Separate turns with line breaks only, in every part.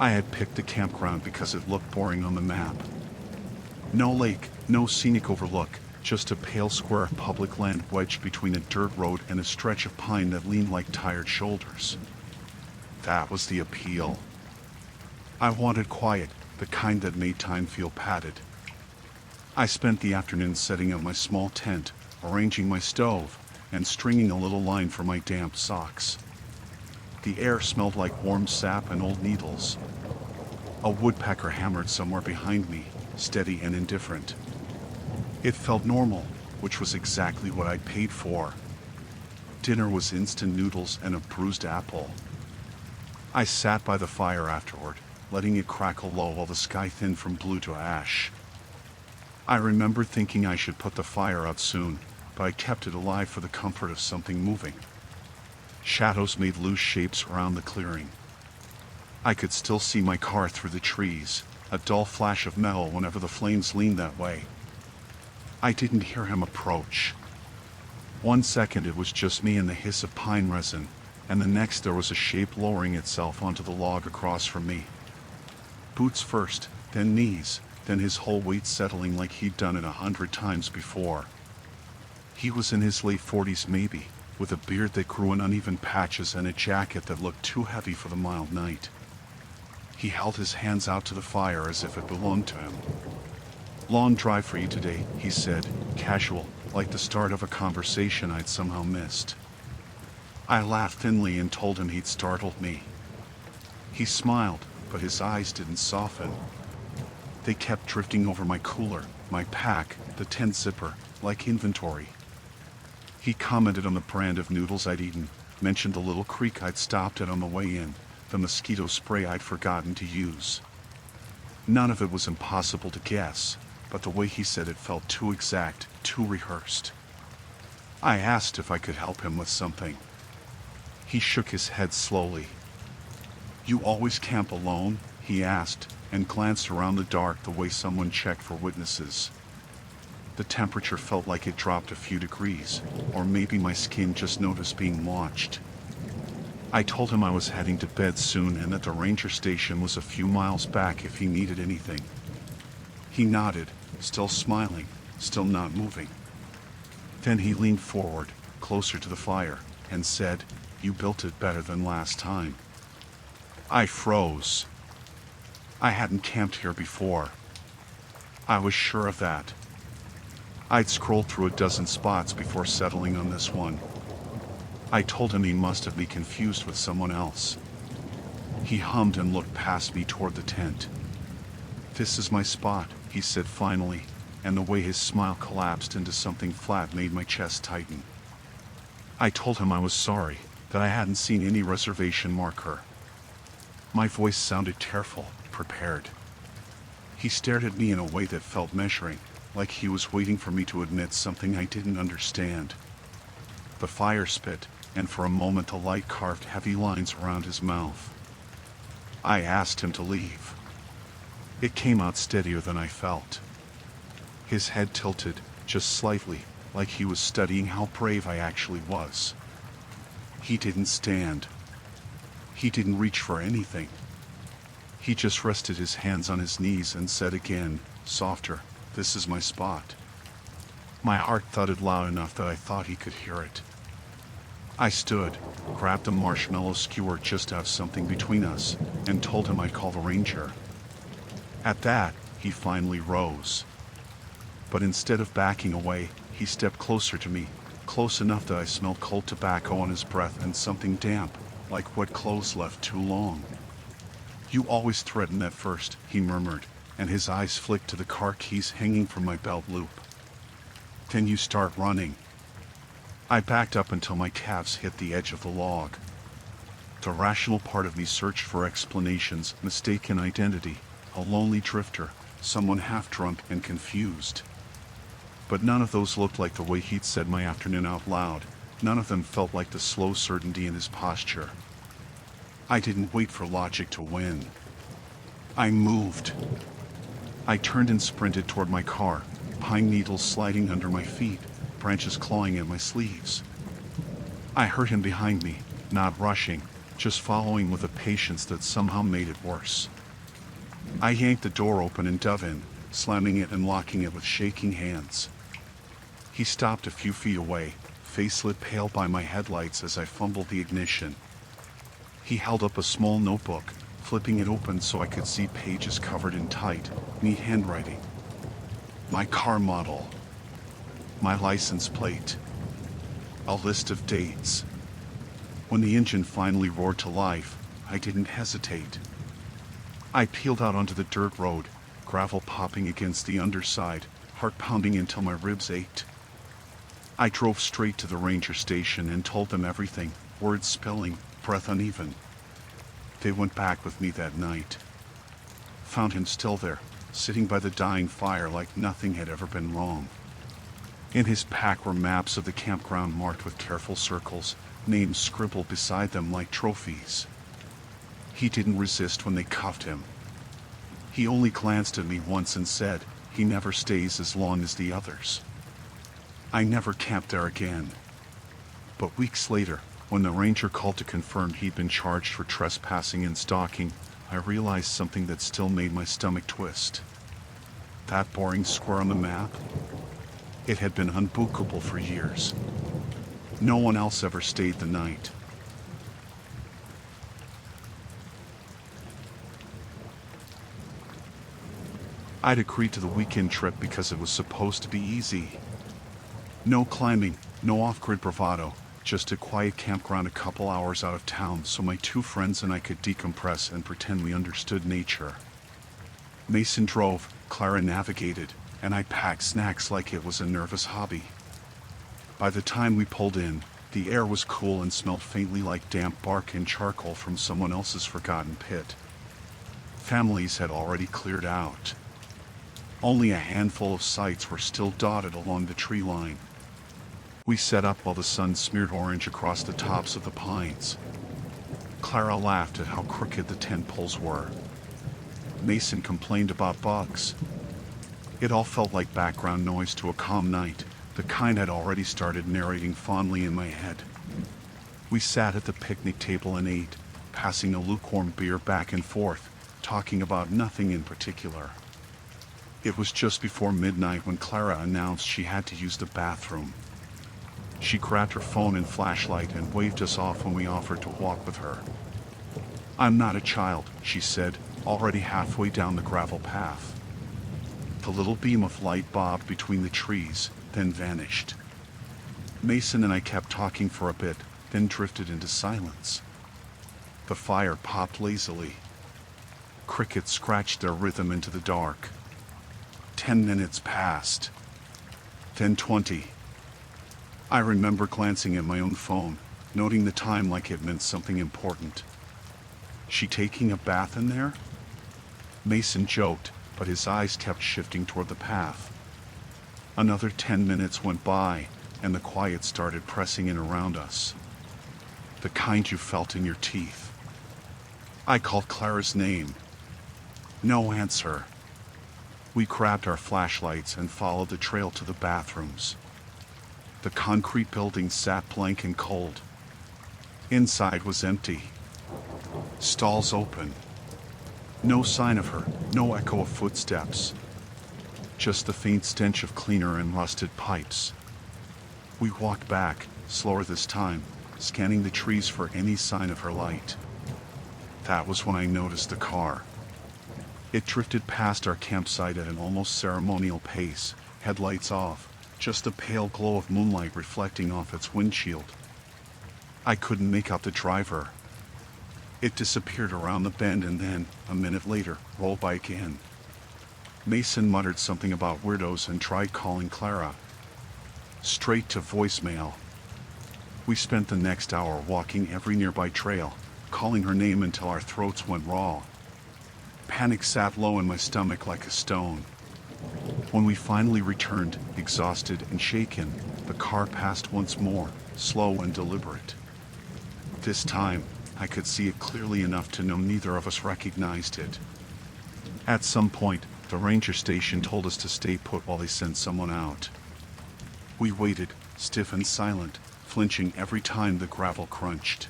I had picked a campground because it looked boring on the map. No lake, no scenic overlook, just a pale square of public land wedged between a dirt road and a stretch of pine that leaned like tired shoulders. That was the appeal. I wanted quiet, the kind that made time feel padded. I spent the afternoon setting up my small tent, arranging my stove, and stringing a little line for my damp socks. The air smelled like warm sap and old needles. A woodpecker hammered somewhere behind me, steady and indifferent. It felt normal, which was exactly what I'd paid for. Dinner was instant noodles and a bruised apple. I sat by the fire afterward, letting it crackle low while the sky thinned from blue to ash. I remember thinking I should put the fire out soon, but I kept it alive for the comfort of something moving. Shadows made loose shapes around the clearing. I could still see my car through the trees, a dull flash of metal whenever the flames leaned that way. I didn't hear him approach. 1 second it was just me and the hiss of pine resin, and the next there was a shape lowering itself onto the log across from me. Boots first, then knees, then his whole weight settling like he'd done it 100 times before. He was in his late 40s maybe, with a beard that grew in uneven patches and a jacket that looked too heavy for the mild night. He held his hands out to the fire as if it belonged to him. "Long drive for you today," he said, casual, like the start of a conversation I'd somehow missed. I laughed thinly and told him he'd startled me. He smiled, but his eyes didn't soften. They kept drifting over my cooler, my pack, the tent zipper, like inventory. He commented on the brand of noodles I'd eaten, mentioned the little creek I'd stopped at on the way in, the mosquito spray I'd forgotten to use. None of it was impossible to guess, but the way he said it felt too exact, too rehearsed. I asked if I could help him with something. He shook his head slowly. "You always camp alone?" he asked, and glanced around the dark the way someone checked for witnesses. The temperature felt like it dropped a few degrees, or maybe my skin just noticed being watched. I told him I was heading to bed soon and that the ranger station was a few miles back if he needed anything. He nodded, still smiling, still not moving. Then he leaned forward, closer to the fire, and said, "You built it better than last time." I froze. I hadn't camped here before. I was sure of that. I'd scrolled through a dozen spots before settling on this one. I told him he must have been confused with someone else. He hummed and looked past me toward the tent. "This is my spot," he said finally, and the way his smile collapsed into something flat made my chest tighten. I told him I was sorry, that I hadn't seen any reservation marker. My voice sounded careful, prepared. He stared at me in a way that felt measuring, like he was waiting for me to admit something I didn't understand. The fire spit, and for a moment the light carved heavy lines around his mouth. I asked him to leave. It came out steadier than I felt. His head tilted, just slightly, like he was studying how brave I actually was. He didn't stand. He didn't reach for anything. He just rested his hands on his knees and said again, softer, "This is my spot." My heart thudded loud enough that I thought he could hear it. I stood, grabbed a marshmallow skewer just to have something between us, and told him I'd call the ranger. At that, he finally rose. But instead of backing away, he stepped closer to me, close enough that I smelled cold tobacco on his breath and something damp, like wet clothes left too long. "You always threaten at first," he murmured, and his eyes flicked to the car keys hanging from my belt loop. "Then you start running." I backed up until my calves hit the edge of the log. The rational part of me searched for explanations, mistaken identity, a lonely drifter, someone half drunk and confused. But none of those looked like the way he'd said my afternoon out loud. None of them felt like the slow certainty in his posture. I didn't wait for logic to win. I moved. I turned and sprinted toward my car, pine needles sliding under my feet, branches clawing at my sleeves. I heard him behind me, not rushing, just following with a patience that somehow made it worse. I yanked the door open and dove in, slamming it and locking it with shaking hands. He stopped a few feet away, face lit pale by my headlights as I fumbled the ignition. He held up a small notebook, flipping it open so I could see pages covered in tight, neat handwriting. My car model, my license plate, a list of dates. When the engine finally roared to life, I didn't hesitate. I peeled out onto the dirt road, gravel popping against the underside, heart pounding until my ribs ached. I drove straight to the ranger station and told them everything, words spilling, breath uneven. They went back with me that night. Found him still there, sitting by the dying fire like nothing had ever been wrong. In his pack were maps of the campground marked with careful circles, names scribbled beside them like trophies. He didn't resist when they cuffed him. He only glanced at me once and said, "He never stays as long as the others." I never camped there again. But weeks later, when the ranger called to confirm he'd been charged for trespassing and stalking, I realized something that still made my stomach twist. That boring square on the map? It had been unbookable for years. No one else ever stayed the night. I'd agreed to the weekend trip because it was supposed to be easy. No climbing, no off-grid bravado, just a quiet campground a couple hours out of town so my two friends and I could decompress and pretend we understood nature. Mason drove, Clara navigated, and I packed snacks like it was a nervous hobby. By the time we pulled in, the air was cool and smelled faintly like damp bark and charcoal from someone else's forgotten pit. Families had already cleared out. Only a handful of sites were still dotted along the tree line. We set up while the sun smeared orange across the tops of the pines. Clara laughed at how crooked the tent poles were. Mason complained about bugs. It all felt like background noise to a calm night, the kind I'd already started narrating fondly in my head. We sat at the picnic table and ate, passing a lukewarm beer back and forth, talking about nothing in particular. It was just before midnight when Clara announced she had to use the bathroom. She grabbed her phone and flashlight and waved us off when we offered to walk with her. "I'm not a child," she said, already halfway down the gravel path. The little beam of light bobbed between the trees, then vanished. Mason and I kept talking for a bit, then drifted into silence. The fire popped lazily. Crickets scratched their rhythm into the dark. 10 minutes passed. Then 20. I remember glancing at my own phone, noting the time like it meant something important. She taking a bath in there? Mason joked, but his eyes kept shifting toward the path. Another 10 minutes went by, and the quiet started pressing in around us. The kind you felt in your teeth. I called Clara's name. No answer. We grabbed our flashlights and followed the trail to the bathrooms. The concrete building sat blank and cold. Inside was empty. Stalls open. No sign of her, no echo of footsteps. Just the faint stench of cleaner and rusted pipes. We walked back, slower this time, scanning the trees for any sign of her light. That was when I noticed the car. It drifted past our campsite at an almost ceremonial pace, headlights off, just a pale glow of moonlight reflecting off its windshield. I couldn't make out the driver. It disappeared around the bend and then, a minute later, rolled by again. Mason muttered something about weirdos and tried calling Clara. Straight to voicemail. We spent the next hour walking every nearby trail, calling her name until our throats went raw. Panic sat low in my stomach like a stone. When we finally returned, exhausted and shaken, the car passed once more, slow and deliberate. This time, I could see it clearly enough to know neither of us recognized it. At some point, the ranger station told us to stay put while they sent someone out. We waited, stiff and silent, flinching every time the gravel crunched.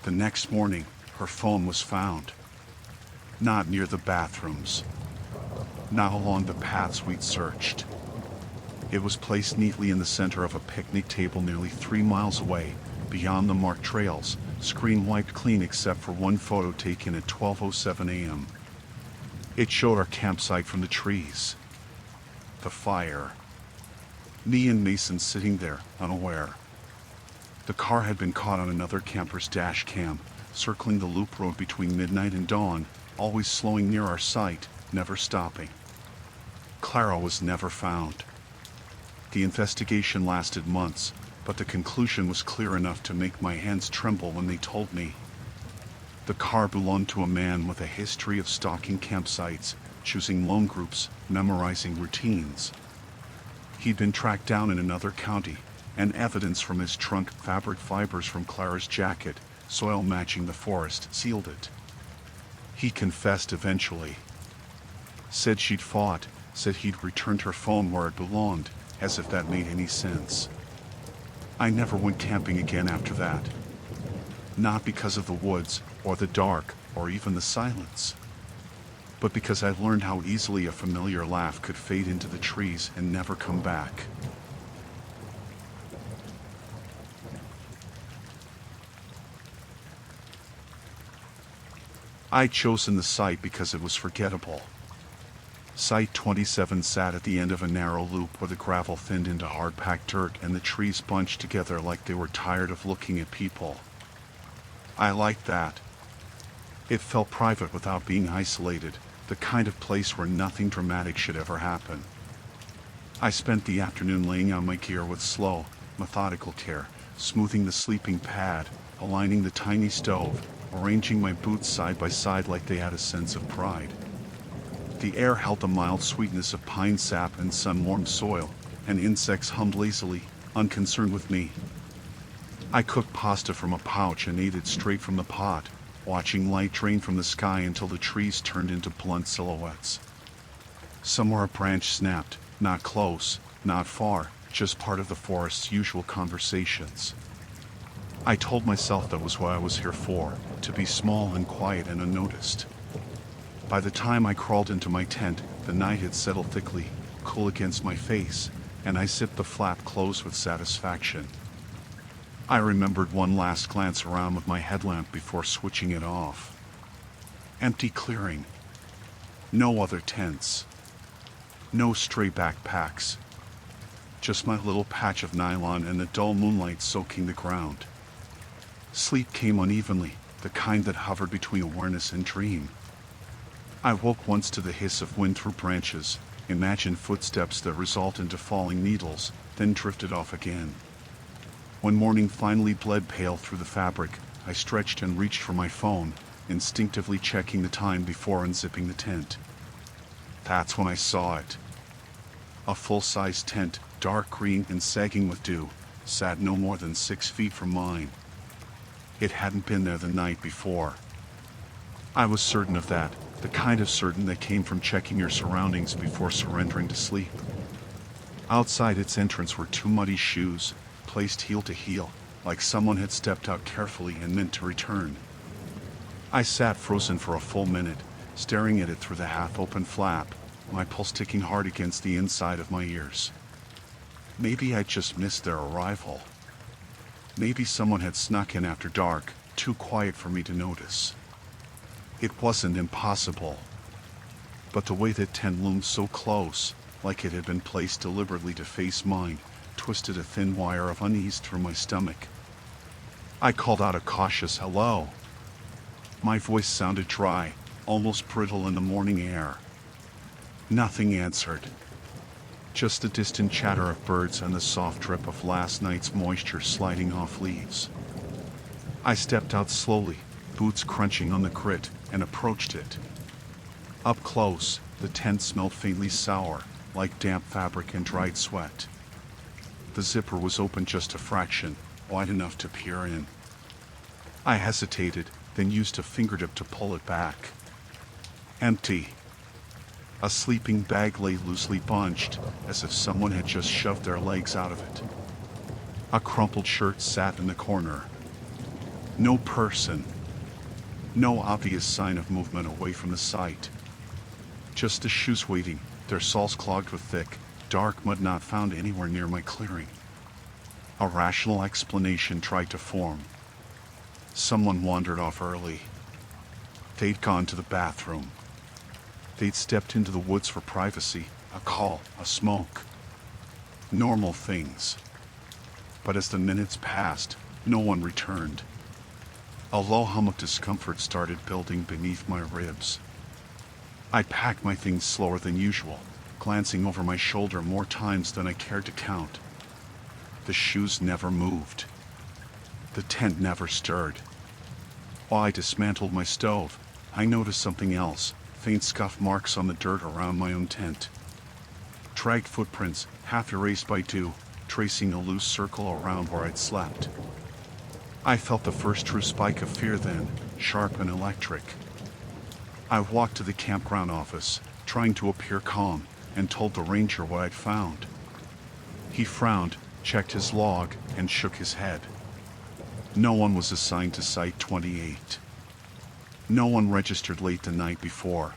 The next morning, her phone was found. Not near the bathrooms. Not along the paths we'd searched. It was placed neatly in the center of a picnic table nearly 3 miles away, beyond the marked trails, screen wiped clean except for one photo taken at 12:07 a.m. It showed our campsite from the trees. The fire. Me and Mason sitting there, unaware. The car had been caught on another camper's dash cam, circling the loop road between midnight and dawn, always slowing near our site, never stopping. Clara was never found. The investigation lasted months, but the conclusion was clear enough to make my hands tremble when they told me. The car belonged to a man with a history of stalking campsites, choosing lone groups, memorizing routines. He'd been tracked down in another county, and evidence from his trunk, fabric fibers from Clara's jacket, soil matching the forest, sealed it. He confessed eventually. Said she'd fought, said he'd returned her phone where it belonged, as if that made any sense. I never went camping again after that. Not because of the woods, or the dark, or even the silence. But because I learned how easily a familiar laugh could fade into the trees and never come back. I'd chosen the site because it was forgettable. Site 27 sat at the end of a narrow loop where the gravel thinned into hard-packed dirt and the trees bunched together like they were tired of looking at people. I liked that. It felt private without being isolated, the kind of place where nothing dramatic should ever happen. I spent the afternoon laying out my gear with slow, methodical care, smoothing the sleeping pad, aligning the tiny stove, arranging my boots side by side like they had a sense of pride. The air held the mild sweetness of pine sap and sun-warmed soil, and insects hummed lazily, unconcerned with me. I cooked pasta from a pouch and ate it straight from the pot, watching light drain from the sky until the trees turned into blunt silhouettes. Somewhere a branch snapped, not close, not far, just part of the forest's usual conversations. I told myself that was what I was here for, to be small and quiet and unnoticed. By the time I crawled into my tent, the night had settled thickly, cool against my face, and I zipped the flap closed with satisfaction. I remembered one last glance around with my headlamp before switching it off. Empty clearing. No other tents. No stray backpacks. Just my little patch of nylon and the dull moonlight soaking the ground. Sleep came unevenly, the kind that hovered between awareness and dream. I woke once to the hiss of wind through branches, imagined footsteps that result into falling needles, then drifted off again. When morning finally bled pale through the fabric, I stretched and reached for my phone, instinctively checking the time before unzipping the tent. That's when I saw it. A full-size tent, dark green and sagging with dew, sat no more than 6 feet from mine. It hadn't been there the night before. I was certain of that, the kind of certain that came from checking your surroundings before surrendering to sleep. Outside its entrance were 2 muddy shoes, placed heel to heel, like someone had stepped out carefully and meant to return. I sat frozen for a full minute, staring at it through the half-open flap, my pulse ticking hard against the inside of my ears. Maybe I'd just missed their arrival. Maybe someone had snuck in after dark, too quiet for me to notice. It wasn't impossible. But the way that tent loomed so close, like it had been placed deliberately to face mine, twisted a thin wire of unease through my stomach. I called out a cautious hello. My voice sounded dry, almost brittle in the morning air. Nothing answered. Just the distant chatter of birds and the soft drip of last night's moisture sliding off leaves. I stepped out slowly, boots crunching on the grit, and approached it. Up close, the tent smelled faintly sour, like damp fabric and dried sweat. The zipper was open just a fraction, wide enough to peer in. I hesitated, then used a fingertip to pull it back. Empty. A sleeping bag lay loosely bunched, as if someone had just shoved their legs out of it. A crumpled shirt sat in the corner. No person. No obvious sign of movement away from the site. Just the shoes waiting, their soles clogged with thick, dark mud not found anywhere near my clearing. A rational explanation tried to form. Someone wandered off early. They'd gone to the bathroom. They'd stepped into the woods for privacy, a call, a smoke. Normal things. But as the minutes passed, no one returned. A low hum of discomfort started building beneath my ribs. I packed my things slower than usual, glancing over my shoulder more times than I cared to count. The shoes never moved. The tent never stirred. While I dismantled my stove, I noticed something else, faint scuff marks on the dirt around my own tent. Dragged footprints, half erased by dew, tracing a loose circle around where I'd slept. I felt the first true spike of fear then, sharp and electric. I walked to the campground office, trying to appear calm, and told the ranger what I'd found. He frowned, checked his log, and shook his head. No one was assigned to Site 28. No one registered late the night before.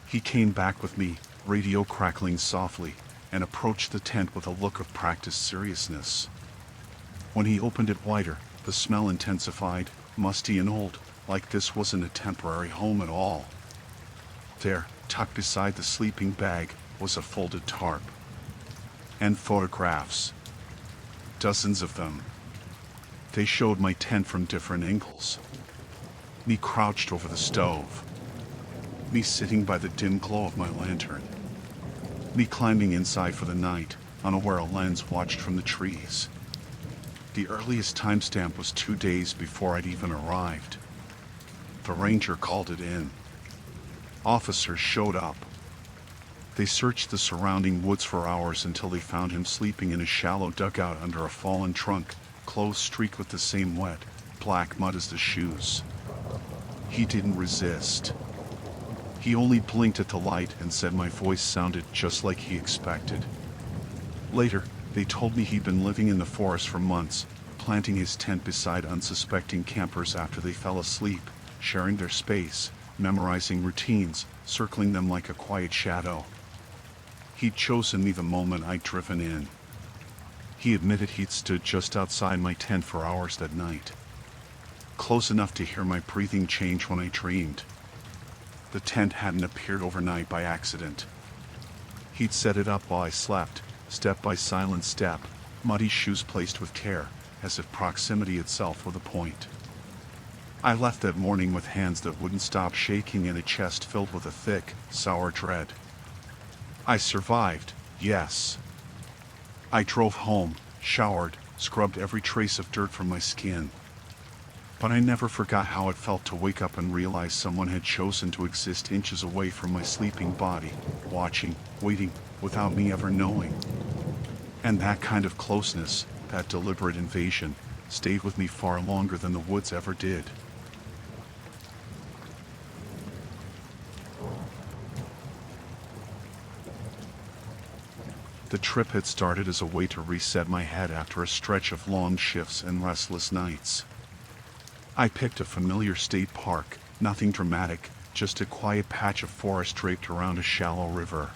He came back with me, radio crackling softly, and approached the tent with a look of practiced seriousness. When he opened it wider, the smell intensified, musty and old, like this wasn't a temporary home at all. There, tucked beside the sleeping bag, was a folded tarp. And photographs. Dozens of them. They showed my tent from different angles. Me crouched over the stove. Me sitting by the dim glow of my lantern. Me climbing inside for the night, unaware a lens watched from the trees. The earliest timestamp was 2 days before I'd even arrived. The ranger called it in. Officers showed up. They searched the surrounding woods for hours until they found him sleeping in a shallow dugout under a fallen trunk, clothes streaked with the same wet, black mud as the shoes. He didn't resist. He only blinked at the light and said my voice sounded just like he expected. Later, they told me he'd been living in the forest for months, planting his tent beside unsuspecting campers after they fell asleep, sharing their space, memorizing routines, circling them like a quiet shadow. He'd chosen me the moment I'd driven in. He admitted he'd stood just outside my tent for hours that night. Close enough to hear my breathing change when I dreamed. The tent hadn't appeared overnight by accident. He'd set it up while I slept, step by silent step, muddy shoes placed with care, as if proximity itself were the point. I left that morning with hands that wouldn't stop shaking and a chest filled with a thick, sour dread. I survived, yes. I drove home, showered, scrubbed every trace of dirt from my skin. But I never forgot how it felt to wake up and realize someone had chosen to exist inches away from my sleeping body, watching, waiting, without me ever knowing. And that kind of closeness, that deliberate invasion, stayed with me far longer than the woods ever did. The trip had started as a way to reset my head after a stretch of long shifts and restless nights. I picked a familiar state park, nothing dramatic, just a quiet patch of forest draped around a shallow river.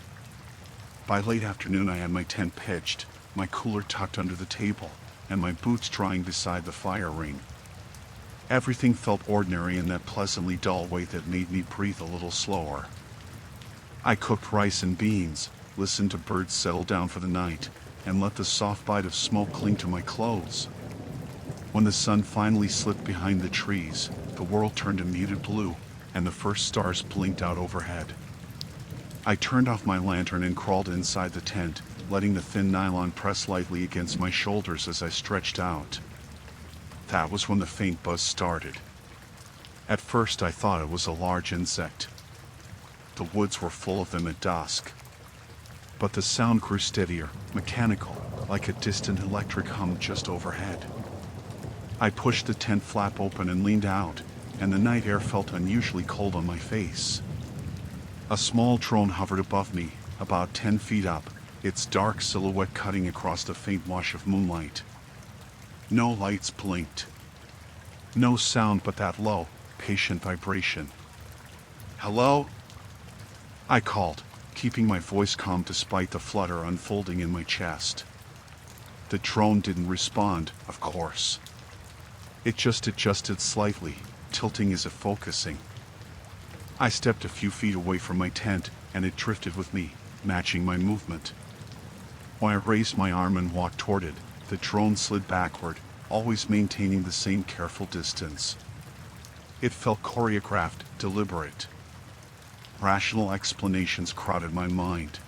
By late afternoon I had my tent pitched, my cooler tucked under the table, and my boots drying beside the fire ring. Everything felt ordinary in that pleasantly dull way that made me breathe a little slower. I cooked rice and beans, listened to birds settle down for the night, and let the soft bite of smoke cling to my clothes. When the sun finally slipped behind the trees, the world turned a muted blue, and the first stars blinked out overhead. I turned off my lantern and crawled inside the tent, letting the thin nylon press lightly against my shoulders as I stretched out. That was when the faint buzz started. At first I thought it was a large insect. The woods were full of them at dusk. But the sound grew steadier, mechanical, like a distant electric hum just overhead. I pushed the tent flap open and leaned out, and the night air felt unusually cold on my face. A small drone hovered above me, about 10 feet up, its dark silhouette cutting across the faint wash of moonlight. No lights blinked. No sound but that low, patient vibration. "Hello?" I called, keeping my voice calm despite the flutter unfolding in my chest. The drone didn't respond, of course. It just adjusted slightly, tilting as if focusing. I stepped a few feet away from my tent, and it drifted with me, matching my movement. When I raised my arm and walked toward it, the drone slid backward, always maintaining the same careful distance. It felt choreographed, deliberate. Rational explanations crowded my mind.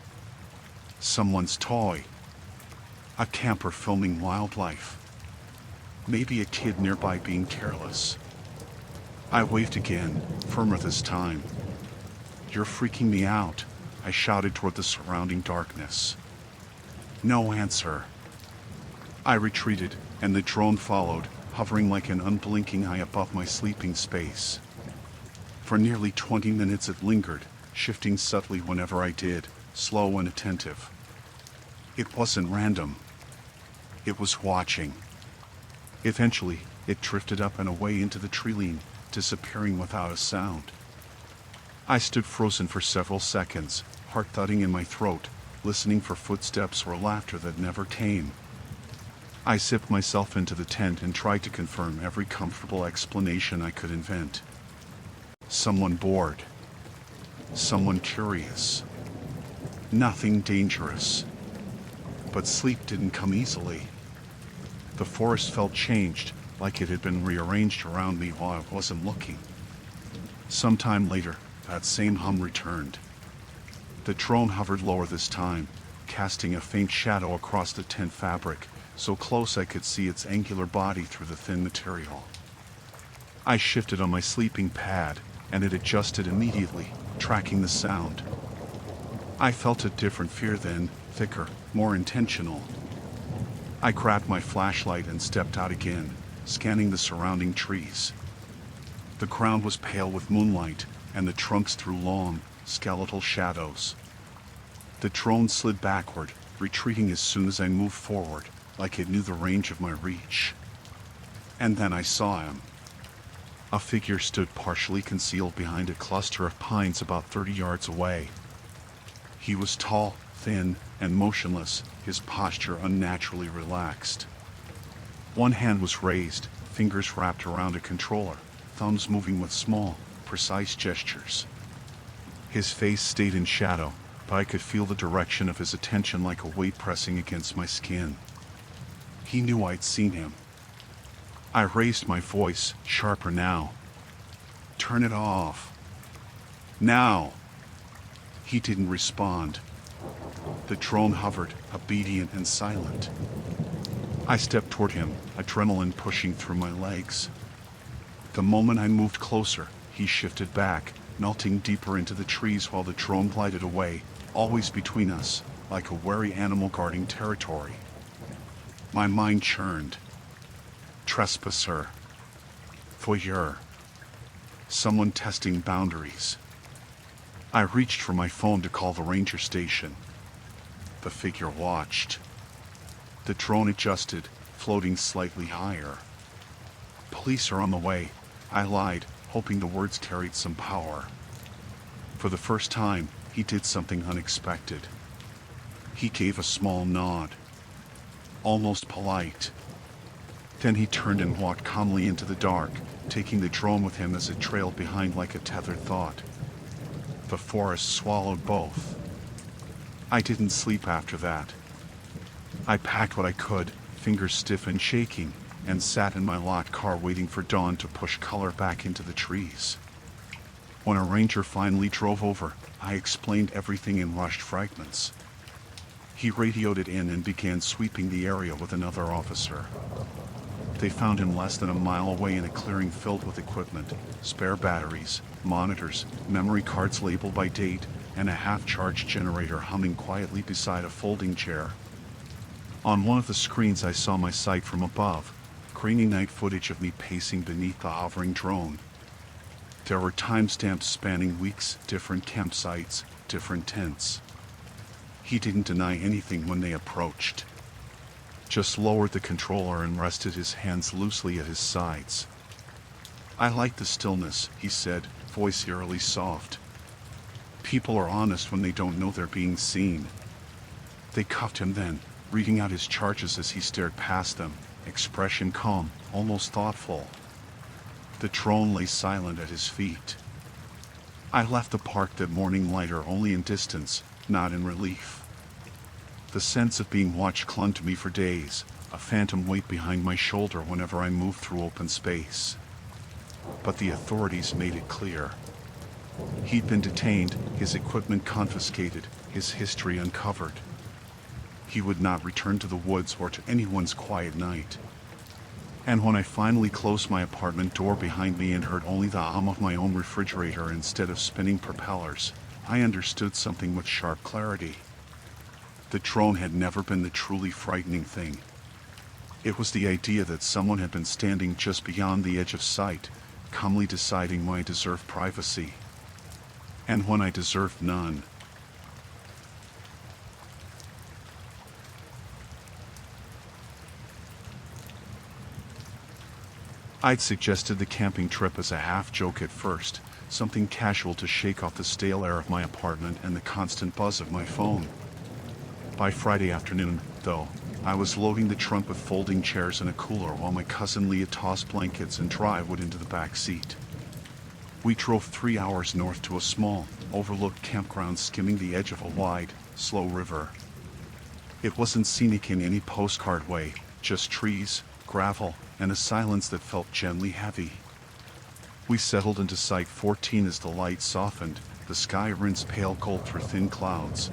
Someone's toy. A camper filming wildlife. Maybe a kid nearby being careless. I waved again, firmer this time. "You're freaking me out," I shouted toward the surrounding darkness. No answer. I retreated, and the drone followed, hovering like an unblinking eye above my sleeping space. For nearly 20 minutes it lingered, shifting subtly whenever I did, slow and attentive. It wasn't random. It was watching. Eventually, it drifted up and away into the tree-line, disappearing without a sound. I stood frozen for several seconds, heart thudding in my throat, listening for footsteps or laughter that never came. I zipped myself into the tent and tried to confirm every comfortable explanation I could invent. Someone bored. Someone curious. Nothing dangerous. But sleep didn't come easily. The forest felt changed, like it had been rearranged around me while I wasn't looking. Sometime later, that same hum returned. The drone hovered lower this time, casting a faint shadow across the tent fabric, so close I could see its angular body through the thin material. I shifted on my sleeping pad, and it adjusted immediately, tracking the sound. I felt a different fear then, thicker, more intentional. I grabbed my flashlight and stepped out again, scanning the surrounding trees. The ground was pale with moonlight, and the trunks threw long, skeletal shadows. The drone slid backward, retreating as soon as I moved forward, like it knew the range of my reach. And then I saw him. A figure stood partially concealed behind a cluster of pines about 30 yards away. He was tall, thin, and motionless, his posture unnaturally relaxed. One hand was raised, fingers wrapped around a controller, thumbs moving with small, precise gestures. His face stayed in shadow, but I could feel the direction of his attention like a weight pressing against my skin. He knew I'd seen him. I raised my voice, sharper now. "Turn it off. Now!" He didn't respond. The drone hovered, obedient and silent. I stepped toward him, adrenaline pushing through my legs. The moment I moved closer, he shifted back, melting deeper into the trees while the drone glided away, always between us, like a wary animal guarding territory. My mind churned. Trespasser. Voyeur. Someone testing boundaries. I reached for my phone to call the ranger station. The figure watched. The drone adjusted, floating slightly higher. "Police are on the way," I lied, hoping the words carried some power. For the first time, he did something unexpected. He gave a small nod. Almost polite. Then he turned and walked calmly into the dark, taking the drone with him as it trailed behind like a tethered thought. The forest swallowed both. I didn't sleep after that. I packed what I could, fingers stiff and shaking, and sat in my lot car waiting for dawn to push color back into the trees. When a ranger finally drove over, I explained everything in rushed fragments. He radioed it in and began sweeping the area with another officer. They found him less than a mile away in a clearing filled with equipment, spare batteries, monitors, memory cards labeled by date, and a half-charged generator humming quietly beside a folding chair. On one of the screens I saw my sight from above, grainy night footage of me pacing beneath the hovering drone. There were timestamps spanning weeks, different campsites, different tents. He didn't deny anything when they approached. Just lowered the controller and rested his hands loosely at his sides. "I like the stillness," he said, voice eerily soft. "People are honest when they don't know they're being seen." They cuffed him then, reading out his charges as he stared past them, expression calm, almost thoughtful. The drone lay silent at his feet. I left the park that morning lighter only in distance, not in relief. The sense of being watched clung to me for days, a phantom weight behind my shoulder whenever I moved through open space. But the authorities made it clear. He'd been detained, his equipment confiscated, his history uncovered. He would not return to the woods or to anyone's quiet night. And when I finally closed my apartment door behind me and heard only the hum of my own refrigerator instead of spinning propellers, I understood something with sharp clarity. The drone had never been the truly frightening thing. It was the idea that someone had been standing just beyond the edge of sight, calmly deciding when I deserved privacy, and when I deserved none. I'd suggested the camping trip as a half-joke at first, something casual to shake off the stale air of my apartment and the constant buzz of my phone. By Friday afternoon, though, I was loading the trunk with folding chairs and a cooler while my cousin Leah tossed blankets and drywood into the back seat. We drove 3 hours north to a small, overlooked campground skimming the edge of a wide, slow river. It wasn't scenic in any postcard way, just trees, gravel, and a silence that felt gently heavy. We settled into Site 14 as the light softened, the sky rinsed pale gold through thin clouds.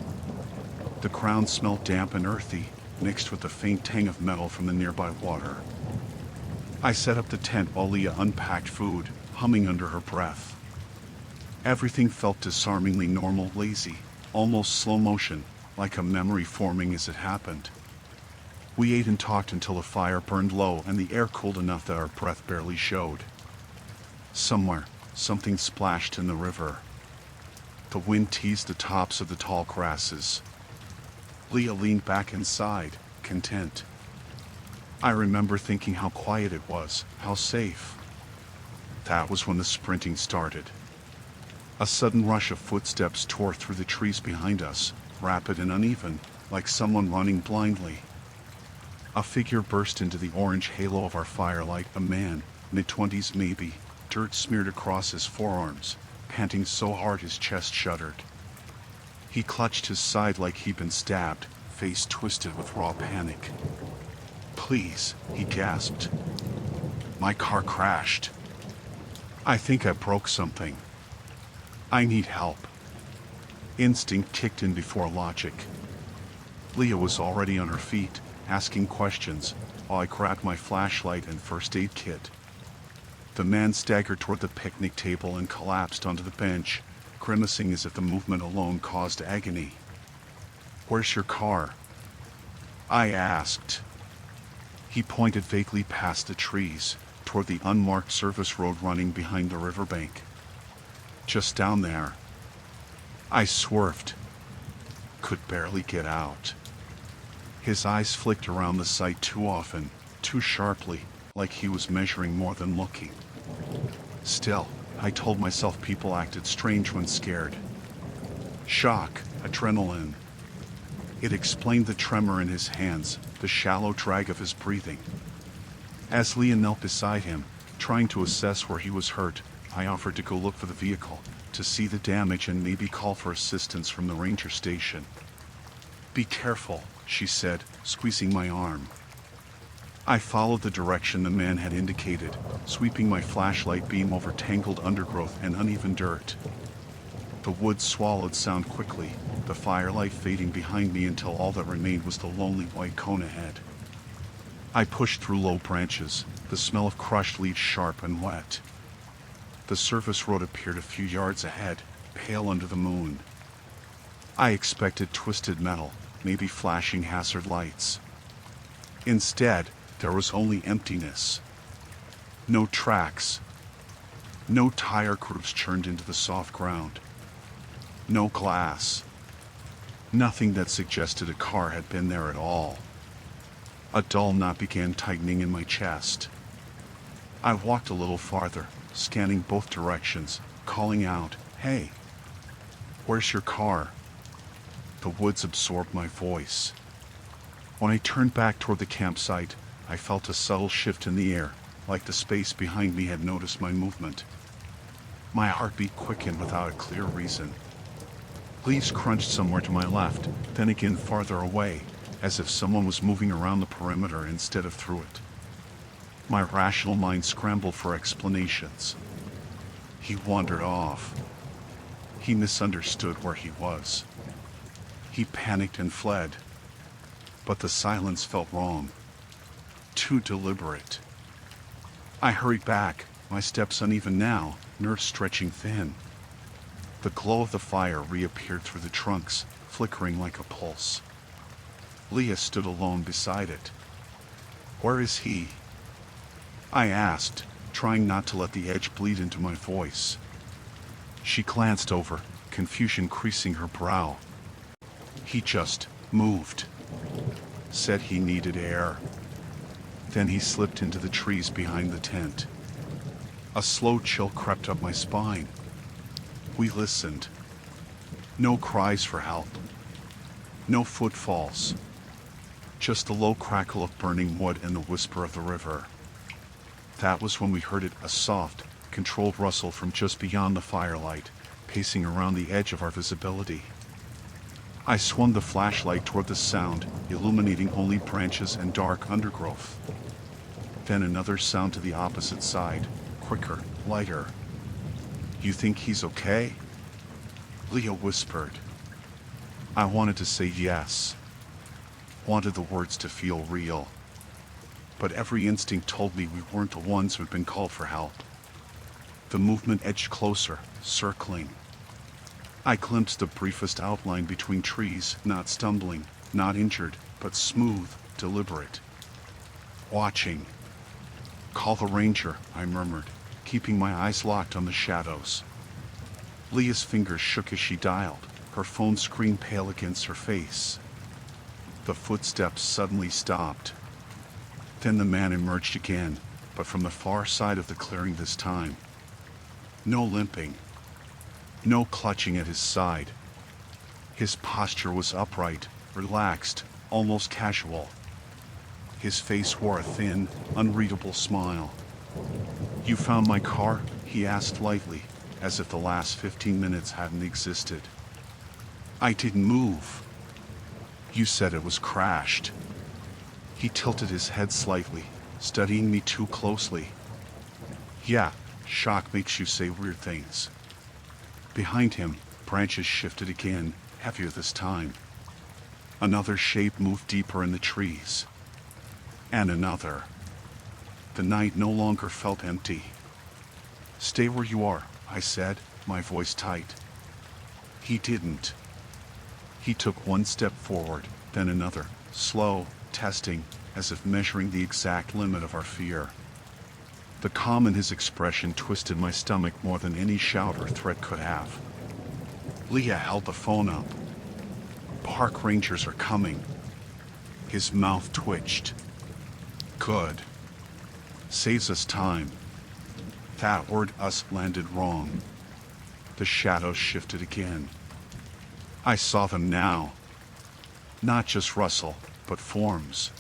The ground smelled damp and earthy, mixed with the faint tang of metal from the nearby water. I set up the tent while Leah unpacked food, humming under her breath. Everything felt disarmingly normal, lazy, almost slow motion, like a memory forming as it happened. We ate and talked until the fire burned low and the air cooled enough that our breath barely showed. Somewhere, something splashed in the river. The wind teased the tops of the tall grasses. Leah leaned back inside, content. I remember thinking how quiet it was, how safe. That was when the sprinting started. A sudden rush of footsteps tore through the trees behind us, rapid and uneven, like someone running blindly. A figure burst into the orange halo of our firelight, a man, mid-20s maybe, dirt smeared across his forearms, panting so hard his chest shuddered. He clutched his side like he'd been stabbed, face twisted with raw panic. "Please," he gasped. "My car crashed. I think I broke something. I need help." Instinct kicked in before logic. Leah was already on her feet, asking questions, while I grabbed my flashlight and first aid kit. The man staggered toward the picnic table and collapsed onto the bench, grimacing as if the movement alone caused agony. "Where's your car?" I asked. He pointed vaguely past the trees, toward the unmarked service road running behind the riverbank. "Just down there." I swerved. Could barely get out. His eyes flicked around the site too often, too sharply, like he was measuring more than looking. Still, I told myself people acted strange when scared. Shock, adrenaline. It explained the tremor in his hands, the shallow drag of his breathing. As Leah knelt beside him, trying to assess where he was hurt, I offered to go look for the vehicle, to see the damage and maybe call for assistance from the ranger station. "Be careful," she said, squeezing my arm. I followed the direction the man had indicated, sweeping my flashlight beam over tangled undergrowth and uneven dirt. The woods swallowed sound quickly, the firelight fading behind me until all that remained was the lonely white cone ahead. I pushed through low branches, the smell of crushed leaves sharp and wet. The surface road appeared a few yards ahead, pale under the moon. I expected twisted metal, maybe flashing hazard lights. Instead, there was only emptiness. No tracks. No tire grooves churned into the soft ground. No glass. Nothing that suggested a car had been there at all. A dull knot began tightening in my chest. I walked a little farther, scanning both directions, calling out, "Hey, where's your car?" The woods absorbed my voice. When I turned back toward the campsite, I felt a subtle shift in the air, like the space behind me had noticed my movement. My heartbeat quickened without a clear reason. Leaves crunched somewhere to my left, then again farther away, as if someone was moving around the perimeter instead of through it. My rational mind scrambled for explanations. He wandered off. He misunderstood where he was. He panicked and fled. But the silence felt wrong. Too deliberate. I hurried back, my steps uneven now, nerves stretching thin. The glow of the fire reappeared through the trunks, flickering like a pulse. Leah stood alone beside it. "Where is he?" I asked, trying not to let the edge bleed into my voice. She glanced over, confusion creasing her brow. "He just moved. Said he needed air." Then he slipped into the trees behind the tent. A slow chill crept up my spine. We listened. No cries for help. No footfalls. Just the low crackle of burning wood and the whisper of the river. That was when we heard it, a soft, controlled rustle from just beyond the firelight, pacing around the edge of our visibility. I swung the flashlight toward the sound, illuminating only branches and dark undergrowth. Then another sound to the opposite side, quicker, lighter. "You think he's okay?" Leah whispered. I wanted to say yes. Wanted the words to feel real. But every instinct told me we weren't the ones who'd been called for help. The movement edged closer, circling. I glimpsed the briefest outline between trees, not stumbling, not injured, but smooth, deliberate. Watching. "Call the ranger," I murmured, keeping my eyes locked on the shadows. Leah's fingers shook as she dialed, her phone screen pale against her face. The footsteps suddenly stopped. Then the man emerged again, but from the far side of the clearing this time. No limping. No clutching at his side. His posture was upright, relaxed, almost casual. His face wore a thin, unreadable smile. "You found my car?" he asked lightly, as if the last 15 minutes hadn't existed. "I didn't move." "You said it was crashed." He tilted his head slightly, studying me too closely. "Yeah, shock makes you say weird things." Behind him, branches shifted again, heavier this time. Another shape moved deeper in the trees. And another. The night no longer felt empty. "Stay where you are," I said, my voice tight. He didn't. He took one step forward, then another, slow, testing, as if measuring the exact limit of our fear. The calm in his expression twisted my stomach more than any shout or threat could have. Leah held the phone up. "Park rangers are coming." His mouth twitched. "Good. Saves us time." That word "us" landed wrong. The shadows shifted again. I saw them now. Not just rustle, but forms.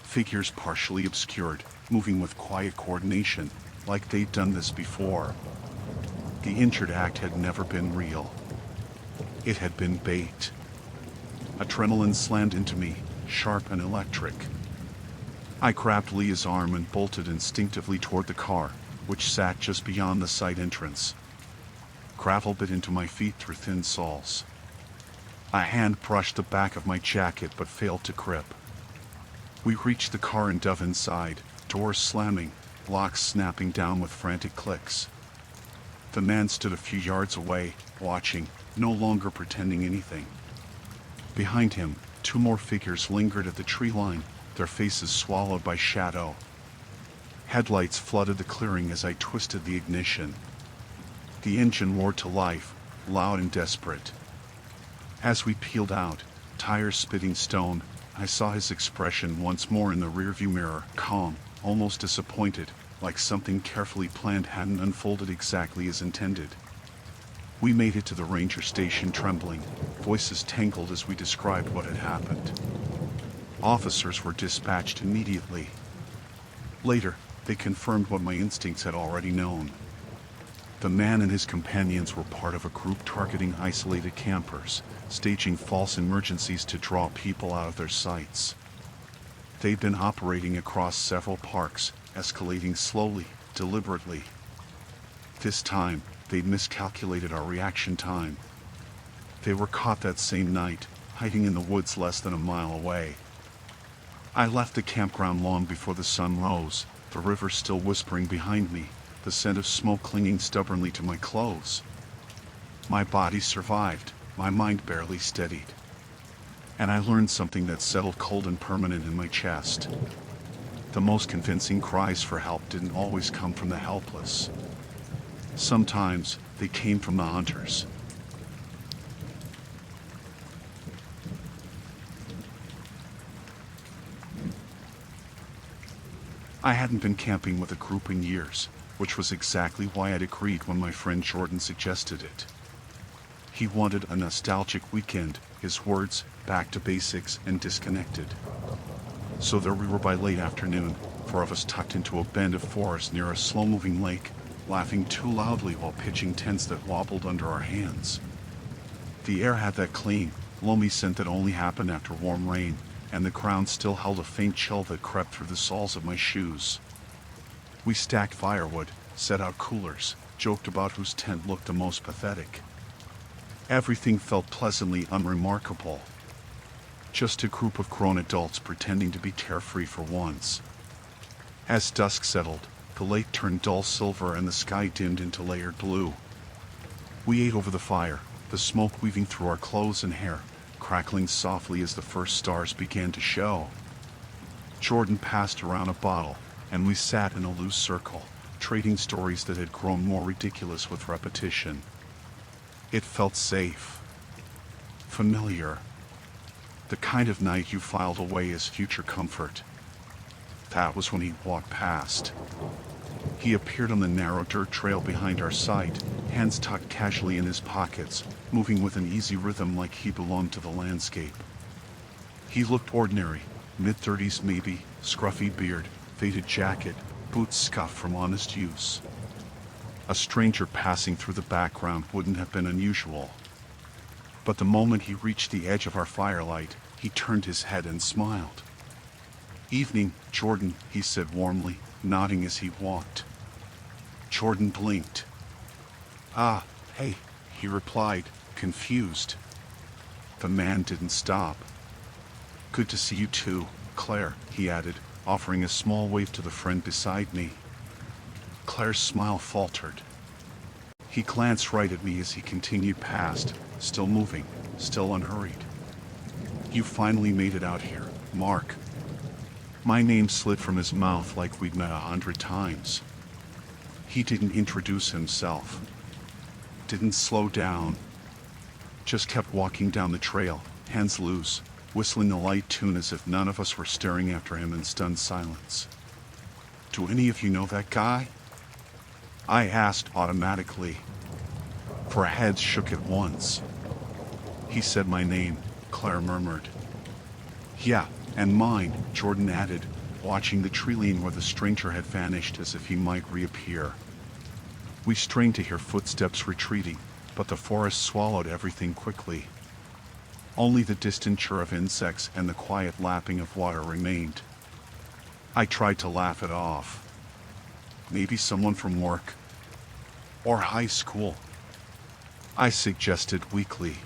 Figures partially obscured, moving with quiet coordination, like they'd done this before. The injured act had never been real. It had been bait. Adrenaline slammed into me, sharp and electric. I grabbed Leah's arm and bolted instinctively toward the car, which sat just beyond the side entrance. Gravel bit into my feet through thin soles. A hand brushed the back of my jacket but failed to grip. We reached the car and dove inside, doors slamming, locks snapping down with frantic clicks. The man stood a few yards away, watching, no longer pretending anything. Behind him, two more figures lingered at the tree line, their faces swallowed by shadow. Headlights flooded the clearing as I twisted the ignition. The engine roared to life, loud and desperate. As we peeled out, tires spitting stone, I saw his expression once more in the rearview mirror, calm, almost disappointed, like something carefully planned hadn't unfolded exactly as intended. We made it to the ranger station trembling, voices tangled as we described what had happened. Officers were dispatched immediately. Later, they confirmed what my instincts had already known. The man and his companions were part of a group targeting isolated campers, staging false emergencies to draw people out of their sights. They'd been operating across several parks, escalating slowly, deliberately. This time, they'd miscalculated our reaction time. They were caught that same night, hiding in the woods less than a mile away. I left the campground long before the sun rose, the river still whispering behind me, the scent of smoke clinging stubbornly to my clothes. My body survived, my mind barely steadied. And I learned something that settled cold and permanent in my chest. The most convincing cries for help didn't always come from the helpless. Sometimes, they came from the hunters. I hadn't been camping with a group in years, which was exactly why I'd agreed when my friend Jordan suggested it. He wanted a nostalgic weekend, his words, back to basics and disconnected. So there we were by late afternoon, 4 of us tucked into a bend of forest near a slow-moving lake, laughing too loudly while pitching tents that wobbled under our hands. The air had that clean, loamy scent that only happened after warm rain, and the ground still held a faint chill that crept through the soles of my shoes. We stacked firewood, set out coolers, joked about whose tent looked the most pathetic. Everything felt pleasantly unremarkable. Just a group of grown adults pretending to be carefree for once. As dusk settled, the lake turned dull silver and the sky dimmed into layered blue. We ate over the fire, the smoke weaving through our clothes and hair, crackling softly as the first stars began to show. Jordan passed around a bottle, and we sat in a loose circle, trading stories that had grown more ridiculous with repetition. It felt safe. Familiar. The kind of night you filed away as future comfort. That was when he walked past. He appeared on the narrow dirt trail behind our site, hands tucked casually in his pockets, moving with an easy rhythm like he belonged to the landscape. He looked ordinary, mid-30s maybe, scruffy beard, faded jacket, boots scuffed from honest use. A stranger passing through the background wouldn't have been unusual. But the moment he reached the edge of our firelight, he turned his head and smiled. "Evening, Jordan," he said warmly, nodding as he walked. Jordan blinked. "Ah, hey," he replied, confused. The man didn't stop. "Good to see you too, Claire," he added, offering a small wave to the friend beside me. Claire's smile faltered. He glanced right at me as he continued past, still moving, still unhurried. "You finally made it out here, Mark." My name slid from his mouth like we'd met 100 times. He didn't introduce himself. Didn't slow down. Just kept walking down the trail, hands loose, whistling a light tune as if none of us were staring after him in stunned silence. "Do any of you know that guy?" I asked automatically. 4 heads shook at once. "He said my name," Claire murmured. "Yeah, and mine," Jordan added, watching the tree lean where the stranger had vanished as if he might reappear. We strained to hear footsteps retreating, but the forest swallowed everything quickly. Only the distant chirr of insects and the quiet lapping of water remained. I tried to laugh it off. Maybe someone from work? Or high school? I suggested weakly.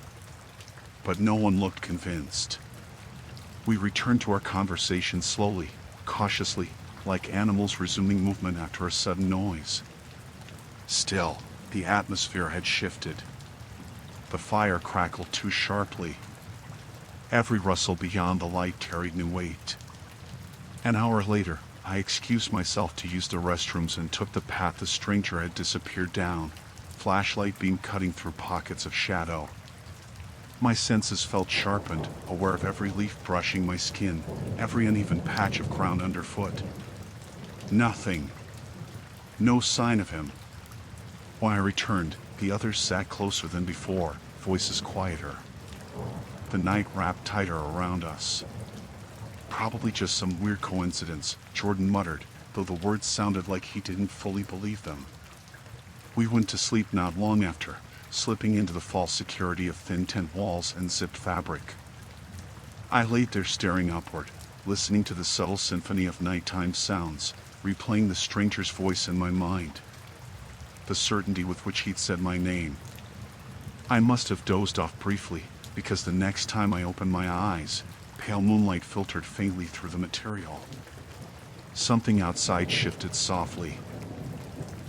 But no one looked convinced. We returned to our conversation slowly, cautiously, like animals resuming movement after a sudden noise. Still, the atmosphere had shifted. The fire crackled too sharply. Every rustle beyond the light carried new weight. An hour later, I excused myself to use the restrooms and took the path the stranger had disappeared down, flashlight beam cutting through pockets of shadow. My senses felt sharpened, aware of every leaf brushing my skin, every uneven patch of ground underfoot. Nothing, No sign of him. When I returned, the others sat closer than before, voices quieter. The night wrapped tighter around us. Probably just some weird coincidence, Jordan muttered, though the words sounded like he didn't fully believe them. We went to sleep not long after, slipping into the false security of thin tent walls and zipped fabric. I laid there staring upward, listening to the subtle symphony of nighttime sounds, replaying the stranger's voice in my mind. The certainty with which he'd said my name. I must have dozed off briefly, because the next time I opened my eyes, pale moonlight filtered faintly through the material. Something outside shifted softly.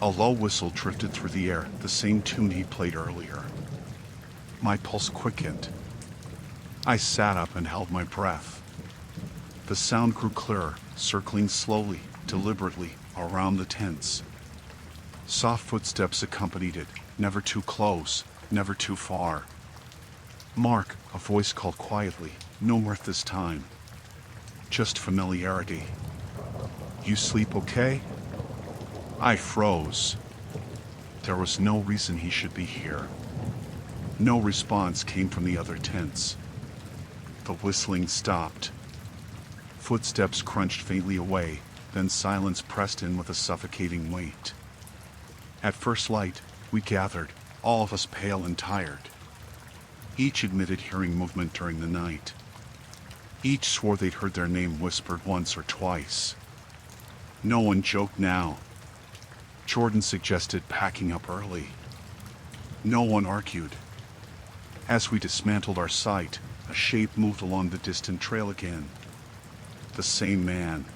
A low whistle drifted through the air, the same tune he played earlier. My pulse quickened. I sat up and held my breath. The sound grew clearer, circling slowly, deliberately, around the tents. Soft footsteps accompanied it, never too close, never too far. "Mark," a voice called quietly, no mirth this time. Just familiarity. "You sleep okay?" I froze. There was no reason he should be here. No response came from the other tents. The whistling stopped. Footsteps crunched faintly away, then silence pressed in with a suffocating weight. At first light, we gathered, all of us pale and tired. Each admitted hearing movement during the night. Each swore they'd heard their name whispered once or twice. No one joked now. Jordan suggested packing up early. No one argued. As we dismantled our site, a shape moved along the distant trail again. The same man.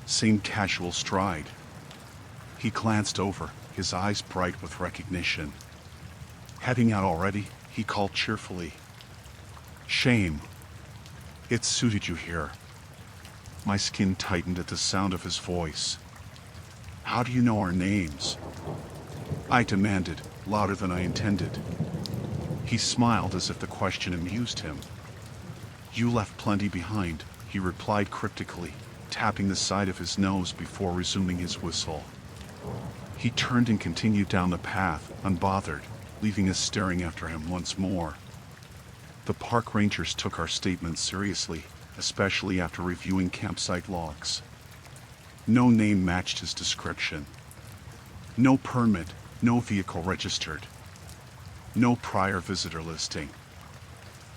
Same casual stride. He glanced over, his eyes bright with recognition. "Heading out already?" he called cheerfully. "Shame. It suited you here." My skin tightened at the sound of his voice. "How do you know our names?" I demanded, louder than I intended. He smiled as if the question amused him. "You left plenty behind," he replied cryptically, tapping the side of his nose before resuming his whistle. He turned and continued down the path, unbothered, leaving us staring after him once more. The park rangers took our statements seriously, especially after reviewing campsite logs. No name matched his description. No permit, no vehicle registered. No prior visitor listing.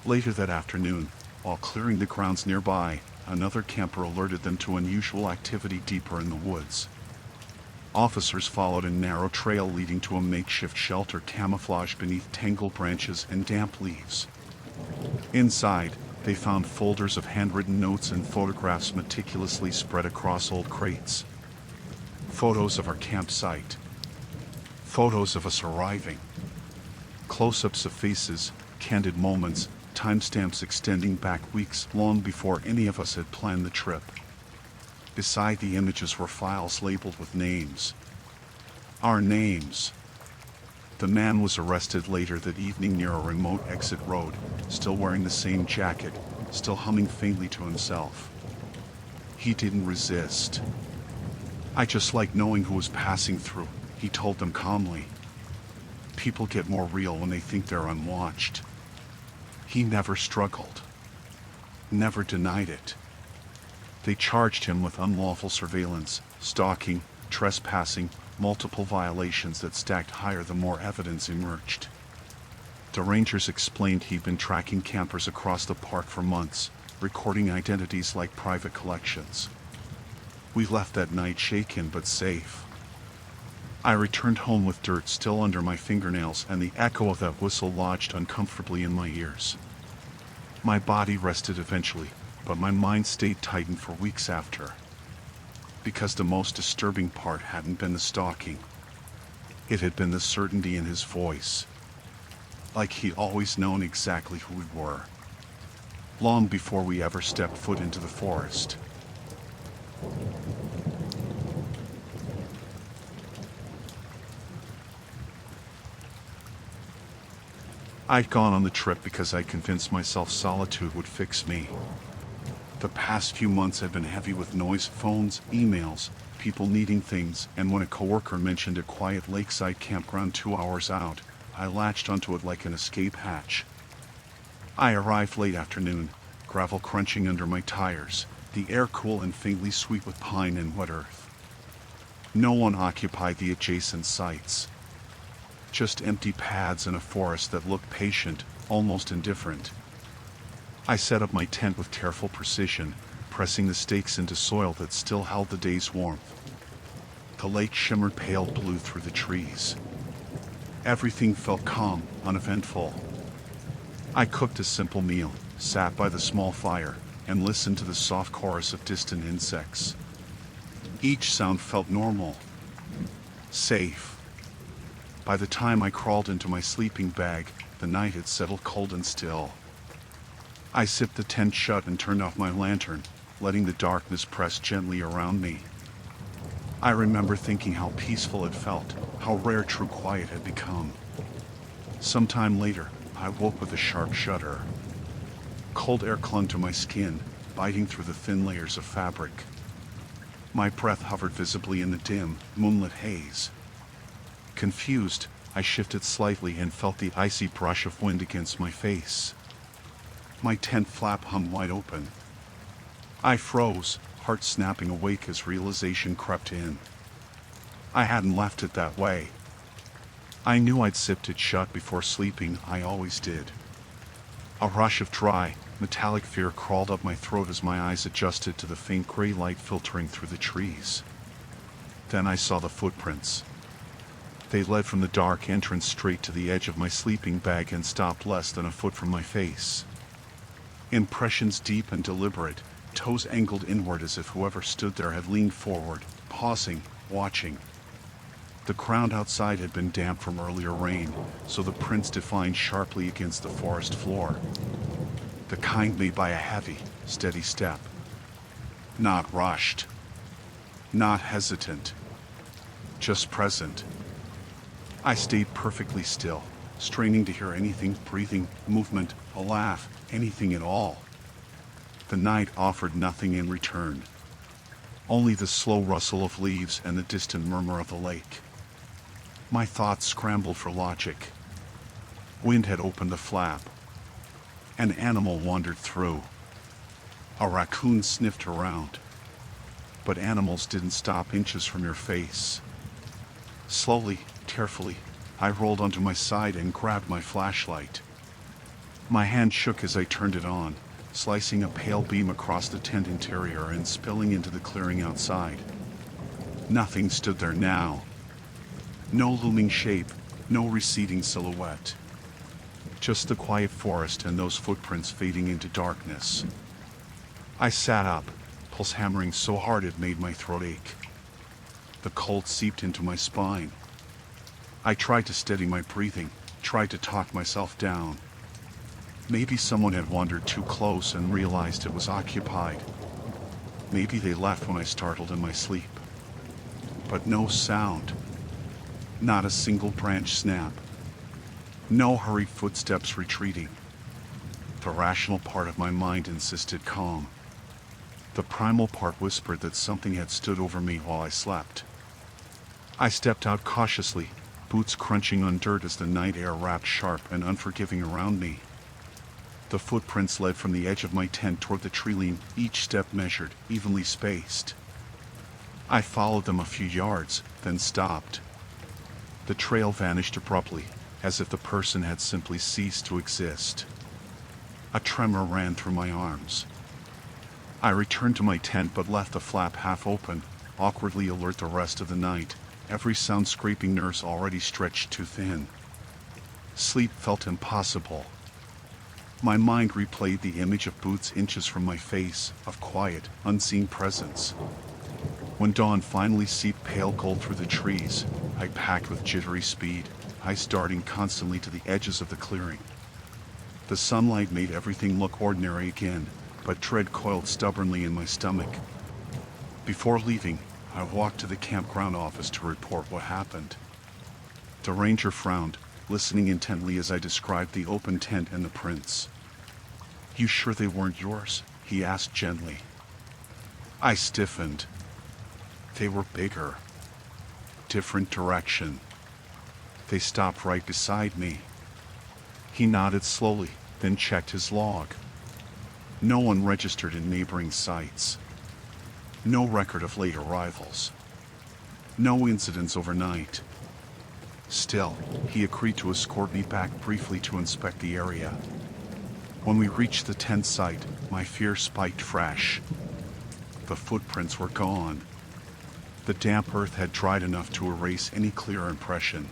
Later that afternoon, while clearing the grounds nearby, another camper alerted them to unusual activity deeper in the woods. Officers followed a narrow trail leading to a makeshift shelter camouflaged beneath tangled branches and damp leaves. Inside, they found folders of handwritten notes and photographs meticulously spread across old crates. Photos of our campsite. Photos of us arriving. Close-ups of faces, candid moments, timestamps extending back weeks long before any of us had planned the trip. Beside the images were files labeled with names. Our names. The man was arrested later that evening near a remote exit road, still wearing the same jacket, still humming faintly to himself. He didn't resist. "I just like knowing who was passing through," he told them calmly. "People get more real when they think they're unwatched." He never struggled. Never denied it. They charged him with unlawful surveillance, stalking, trespassing, multiple violations that stacked higher the more evidence emerged. The rangers explained he'd been tracking campers across the park for months, recording identities like private collections. We left that night shaken but safe. I returned home with dirt still under my fingernails and the echo of that whistle lodged uncomfortably in my ears. My body rested eventually, but my mind stayed tightened for weeks after. Because the most disturbing part hadn't been the stalking. It had been the certainty in his voice. Like he'd always known exactly who we were. Long before we ever stepped foot into the forest. I'd gone on the trip because I convinced myself solitude would fix me. The past few months had been heavy with noise, phones, emails, people needing things, and when a coworker mentioned a quiet lakeside campground 2 hours out, I latched onto it like an escape hatch. I arrived late afternoon, gravel crunching under my tires, the air cool and faintly sweet with pine and wet earth. No one occupied the adjacent sites. Just empty paths and a forest that looked patient, almost indifferent. I set up my tent with careful precision, pressing the stakes into soil that still held the day's warmth. The lake shimmered pale blue through the trees. Everything felt calm, uneventful. I cooked a simple meal, sat by the small fire, and listened to the soft chorus of distant insects. Each sound felt normal, safe. By the time I crawled into my sleeping bag, the night had settled cold and still. I zipped the tent shut and turned off my lantern, letting the darkness press gently around me. I remember thinking how peaceful it felt, how rare true quiet had become. Sometime later, I woke with a sharp shudder. Cold air clung to my skin, biting through the thin layers of fabric. My breath hovered visibly in the dim, moonlit haze. Confused, I shifted slightly and felt the icy brush of wind against my face. My tent flap hung wide open. I froze, heart snapping awake as realization crept in. I hadn't left it that way. I knew I'd zipped it shut before sleeping, I always did. A rush of dry, metallic fear crawled up my throat as my eyes adjusted to the faint gray light filtering through the trees. Then I saw the footprints. They led from the dark entrance straight to the edge of my sleeping bag and stopped less than a foot from my face. Impressions deep and deliberate, toes angled inward as if whoever stood there had leaned forward, pausing, watching. The ground outside had been damp from earlier rain, so the prints defined sharply against the forest floor. The kind made by a heavy, steady step. Not rushed. Not hesitant. Just present. I stayed perfectly still, straining to hear anything, breathing, movement, a laugh, anything at all. The night offered nothing in return. Only the slow rustle of leaves and the distant murmur of the lake. My thoughts scrambled for logic. Wind had opened the flap. An animal wandered through. A raccoon sniffed around. But animals didn't stop inches from your face. Slowly, carefully, I rolled onto my side and grabbed my flashlight. My hand shook as I turned it on, slicing a pale beam across the tent interior and spilling into the clearing outside. Nothing stood there now. No looming shape, no receding silhouette. Just the quiet forest and those footprints fading into darkness. I sat up, pulse hammering so hard it made my throat ache. The cold seeped into my spine. I tried to steady my breathing, tried to talk myself down. Maybe someone had wandered too close and realized it was occupied. Maybe they left when I startled in my sleep. But no sound. Not a single branch snap. No hurried footsteps retreating. The rational part of my mind insisted calm. The primal part whispered that something had stood over me while I slept. I stepped out cautiously, boots crunching on dirt as the night air wrapped sharp and unforgiving around me. The footprints led from the edge of my tent toward the tree line, each step measured, evenly spaced. I followed them a few yards, then stopped. The trail vanished abruptly, as if the person had simply ceased to exist. A tremor ran through my arms. I returned to my tent but left the flap half open, awkwardly alert the rest of the night, every sound scraping nerves already stretched too thin. Sleep felt impossible. My mind replayed the image of boots inches from my face, of quiet, unseen presence. When dawn finally seeped pale gold through the trees, I packed with jittery speed, eyes darting constantly to the edges of the clearing. The sunlight made everything look ordinary again, but dread coiled stubbornly in my stomach. Before leaving, I walked to the campground office to report what happened. The ranger frowned, listening intently as I described the open tent and the prints. "You sure they weren't yours?" he asked gently. I stiffened. They were bigger. Different direction. They stopped right beside me. He nodded slowly, then checked his log. No one registered in neighboring sites. No record of late arrivals. No incidents overnight. Still, he agreed to escort me back briefly to inspect the area. When we reached the tent site, my fear spiked fresh. The footprints were gone. The damp earth had dried enough to erase any clear impression.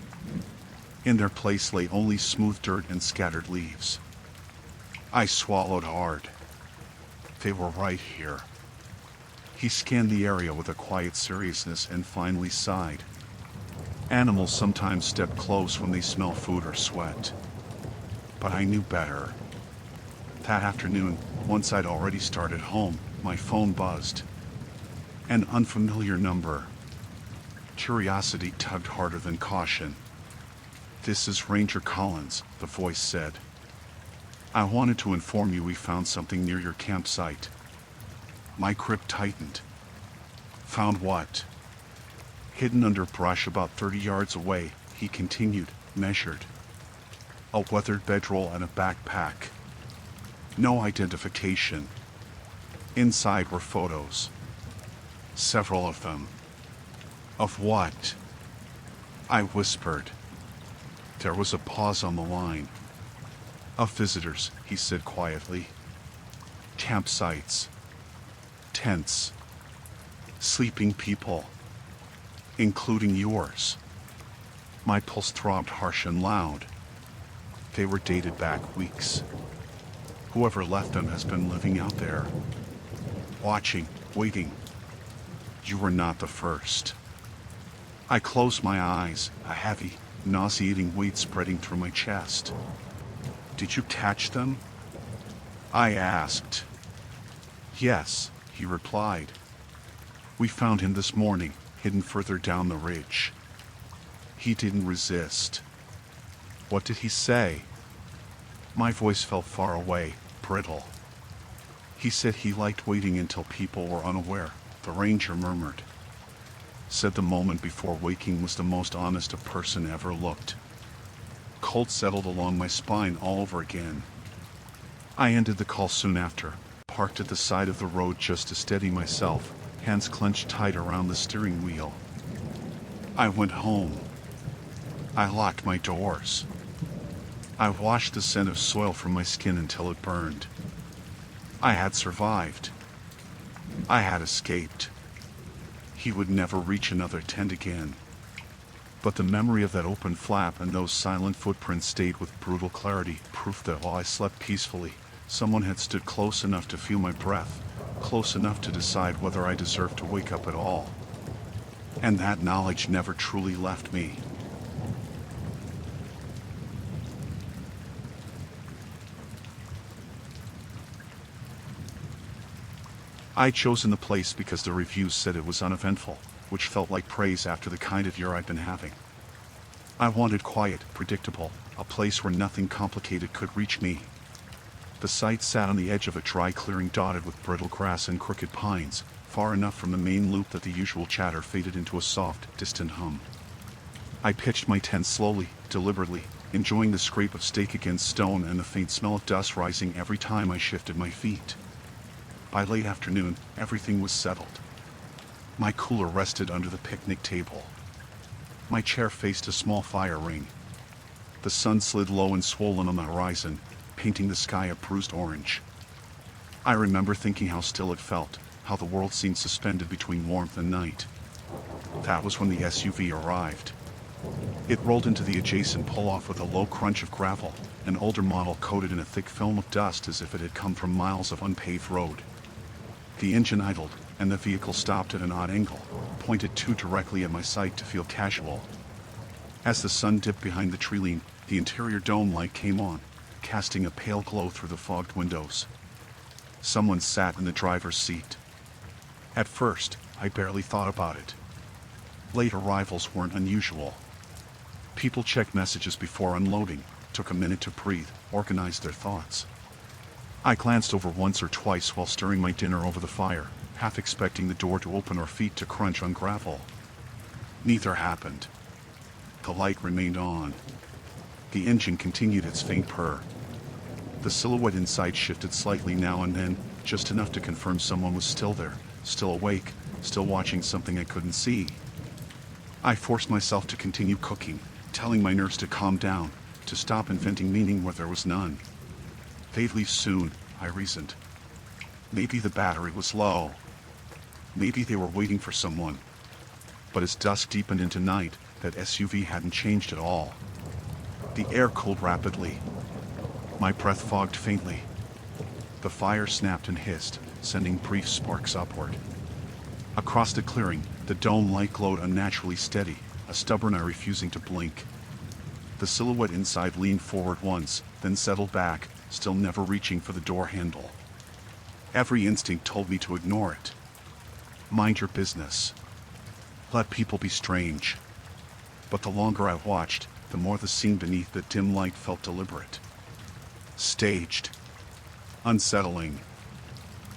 In their place lay only smooth dirt and scattered leaves. I swallowed hard. They were right here. He scanned the area with a quiet seriousness and finally sighed. Animals sometimes step close when they smell food or sweat. But I knew better. That afternoon, once I'd already started home, my phone buzzed. An unfamiliar number. Curiosity tugged harder than caution. "This is Ranger Collins," the voice said. "I wanted to inform you we found something near your campsite." My grip tightened. "Found what?" "Hidden under brush about 30 yards away," he continued, measured. "A weathered bedroll and a backpack. No identification. Inside were photos. Several of them." "Of what?" I whispered. There was a pause on the line. "Of visitors," he said quietly. "Campsites. Tents. Sleeping people. Including yours." My pulse throbbed harsh and loud. They were dated back weeks. Whoever left them has been living out there. Watching, waiting. You were not the first. I closed my eyes, a heavy, nauseating weight spreading through my chest. "Did you catch them?" I asked. "Yes," he replied. "We found him this morning, hidden further down the ridge." He didn't resist. "What did he say?" My voice fell far away, brittle. "He said he liked waiting until people were unaware," the ranger murmured. "Said the moment before waking was the most honest a person ever looked." Cold settled along my spine all over again. I ended the call soon after, parked at the side of the road just to steady myself, hands clenched tight around the steering wheel. I went home. I locked my doors. I washed the scent of soil from my skin until it burned. I had survived. I had escaped. He would never reach another tent again. But the memory of that open flap and those silent footprints stayed with brutal clarity, proof that while I slept peacefully, someone had stood close enough to feel my breath, close enough to decide whether I deserved to wake up at all. And that knowledge never truly left me. I'd chosen the place because the reviews said it was uneventful, which felt like praise after the kind of year I'd been having. I wanted quiet, predictable, a place where nothing complicated could reach me. The site sat on the edge of a dry clearing dotted with brittle grass and crooked pines, far enough from the main loop that the usual chatter faded into a soft, distant hum. I pitched my tent slowly, deliberately, enjoying the scrape of stake against stone and the faint smell of dust rising every time I shifted my feet. By late afternoon, everything was settled. My cooler rested under the picnic table. My chair faced a small fire ring. The sun slid low and swollen on the horizon, painting the sky a bruised orange. I remember thinking how still it felt, how the world seemed suspended between warmth and night. That was when the SUV arrived. It rolled into the adjacent pull-off with a low crunch of gravel, an older model coated in a thick film of dust as if it had come from miles of unpaved road. The engine idled, and the vehicle stopped at an odd angle, pointed too directly at my sight to feel casual. As the sun dipped behind the tree line, the interior dome light came on, casting a pale glow through the fogged windows. Someone sat in the driver's seat. At first, I barely thought about it. Late arrivals weren't unusual. People checked messages before unloading, took a minute to breathe, organized their thoughts. I glanced over once or twice while stirring my dinner over the fire, half expecting the door to open or feet to crunch on gravel. Neither happened. The light remained on. The engine continued its faint purr. The silhouette inside shifted slightly now and then, just enough to confirm someone was still there, still awake, still watching something I couldn't see. I forced myself to continue cooking, telling my nerves to calm down, to stop inventing meaning where there was none. They'd leave soon, I reasoned. Maybe the battery was low. Maybe they were waiting for someone. But as dusk deepened into night, that SUV hadn't changed at all. The air cooled rapidly. My breath fogged faintly. The fire snapped and hissed, sending brief sparks upward. Across the clearing, the dome light glowed unnaturally steady, a stubborn eye refusing to blink. The silhouette inside leaned forward once, then settled back, still never reaching for the door handle. Every instinct told me to ignore it. Mind your business. Let people be strange. But the longer I watched, the more the scene beneath the dim light felt deliberate. Staged. Unsettling.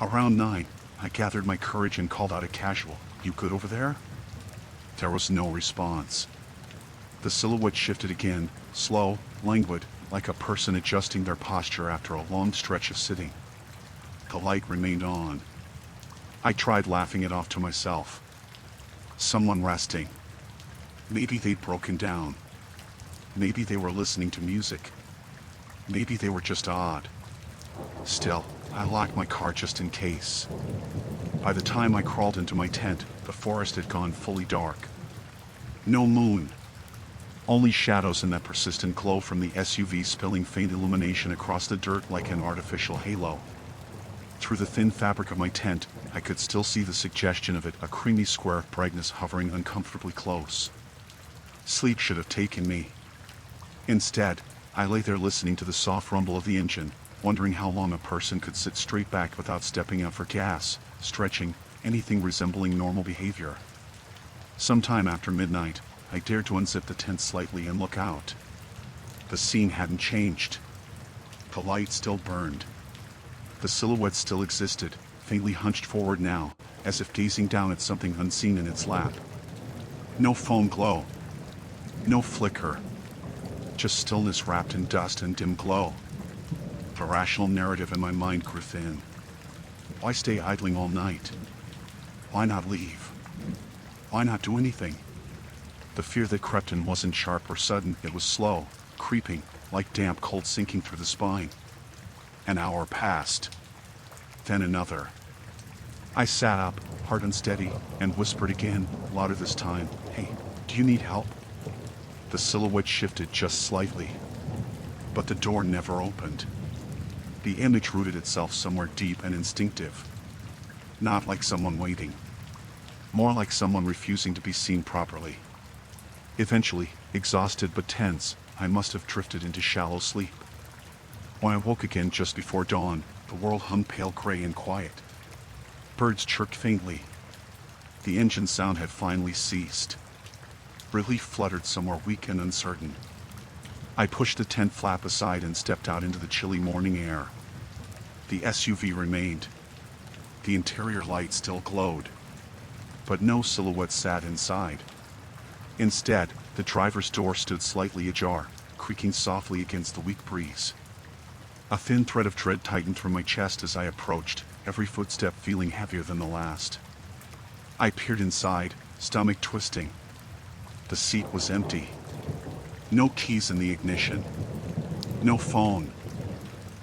Around 9, I gathered my courage and called out a casual, "You good over there?" There was no response. The silhouette shifted again, slow, languid, like a person adjusting their posture after a long stretch of sitting. The light remained on. I tried laughing it off to myself. Someone resting. Maybe they'd broken down. Maybe they were listening to music. Maybe they were just odd. Still, I locked my car just in case. By the time I crawled into my tent, the forest had gone fully dark. No moon. Only shadows and that persistent glow from the SUV spilling faint illumination across the dirt like an artificial halo. Through the thin fabric of my tent, I could still see the suggestion of it, a creamy square of brightness hovering uncomfortably close. Sleep should have taken me. Instead, I lay there listening to the soft rumble of the engine, wondering how long a person could sit straight back without stepping out for gas, stretching, anything resembling normal behavior. Sometime after midnight, I dared to unzip the tent slightly and look out. The scene hadn't changed. The light still burned. The silhouette still existed, faintly hunched forward now, as if gazing down at something unseen in its lap. No phone glow. No flicker. Just stillness wrapped in dust and dim glow. The rational narrative in my mind grew thin. Why stay idling all night? Why not leave? Why not do anything? The fear that crept in wasn't sharp or sudden, it was slow, creeping, like damp cold sinking through the spine. An hour passed. Then another. I sat up, heart unsteady, and whispered again, louder this time, "Hey, do you need help?" The silhouette shifted just slightly. But the door never opened. The image rooted itself somewhere deep and instinctive. Not like someone waiting. More like someone refusing to be seen properly. Eventually, exhausted but tense, I must have drifted into shallow sleep. When I woke again just before dawn, the world hung pale gray and quiet. Birds chirped faintly. The engine sound had finally ceased. Relief fluttered somewhere weak and uncertain. I pushed the tent flap aside and stepped out into the chilly morning air. The SUV remained. The interior light still glowed. But no silhouette sat inside. Instead, the driver's door stood slightly ajar, creaking softly against the weak breeze. A thin thread of dread tightened through my chest as I approached, every footstep feeling heavier than the last. I peered inside, stomach twisting. The seat was empty. No keys in the ignition. No phone.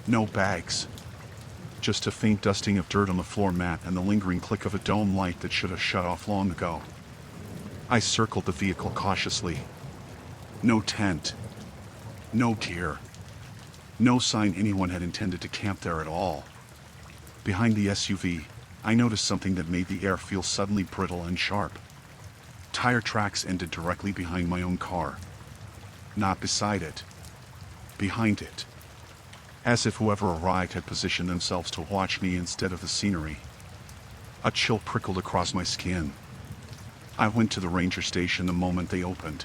No bags. Just a faint dusting of dirt on the floor mat and the lingering click of a dome light that should have shut off long ago. I circled the vehicle cautiously. No tent. No gear. No sign anyone had intended to camp there at all. Behind the SUV, I noticed something that made the air feel suddenly brittle and sharp. Tire tracks ended directly behind my own car. Not beside it. Behind it. As if whoever arrived had positioned themselves to watch me instead of the scenery. A chill prickled across my skin. I went to the ranger station the moment they opened.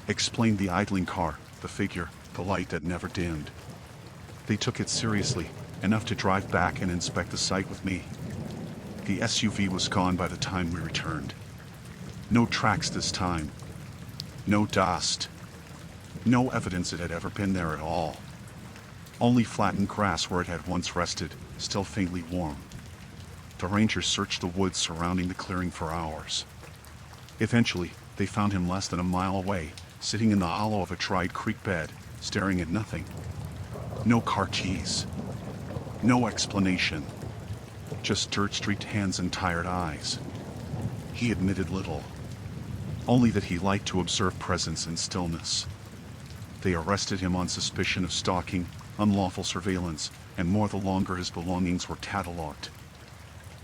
Explained the idling car, the figure, the light that never dimmed. They took it seriously, enough to drive back and inspect the site with me. The SUV was gone by the time we returned. No tracks this time. No dust. No evidence it had ever been there at all. Only flattened grass where it had once rested, still faintly warm. The rangers searched the woods surrounding the clearing for hours. Eventually, they found him less than a mile away, sitting in the hollow of a dried creek bed, staring at nothing. No car keys. No explanation. Just dirt-streaked hands and tired eyes. He admitted little. Only that he liked to observe presence and stillness. They arrested him on suspicion of stalking, unlawful surveillance, and more the longer his belongings were catalogued.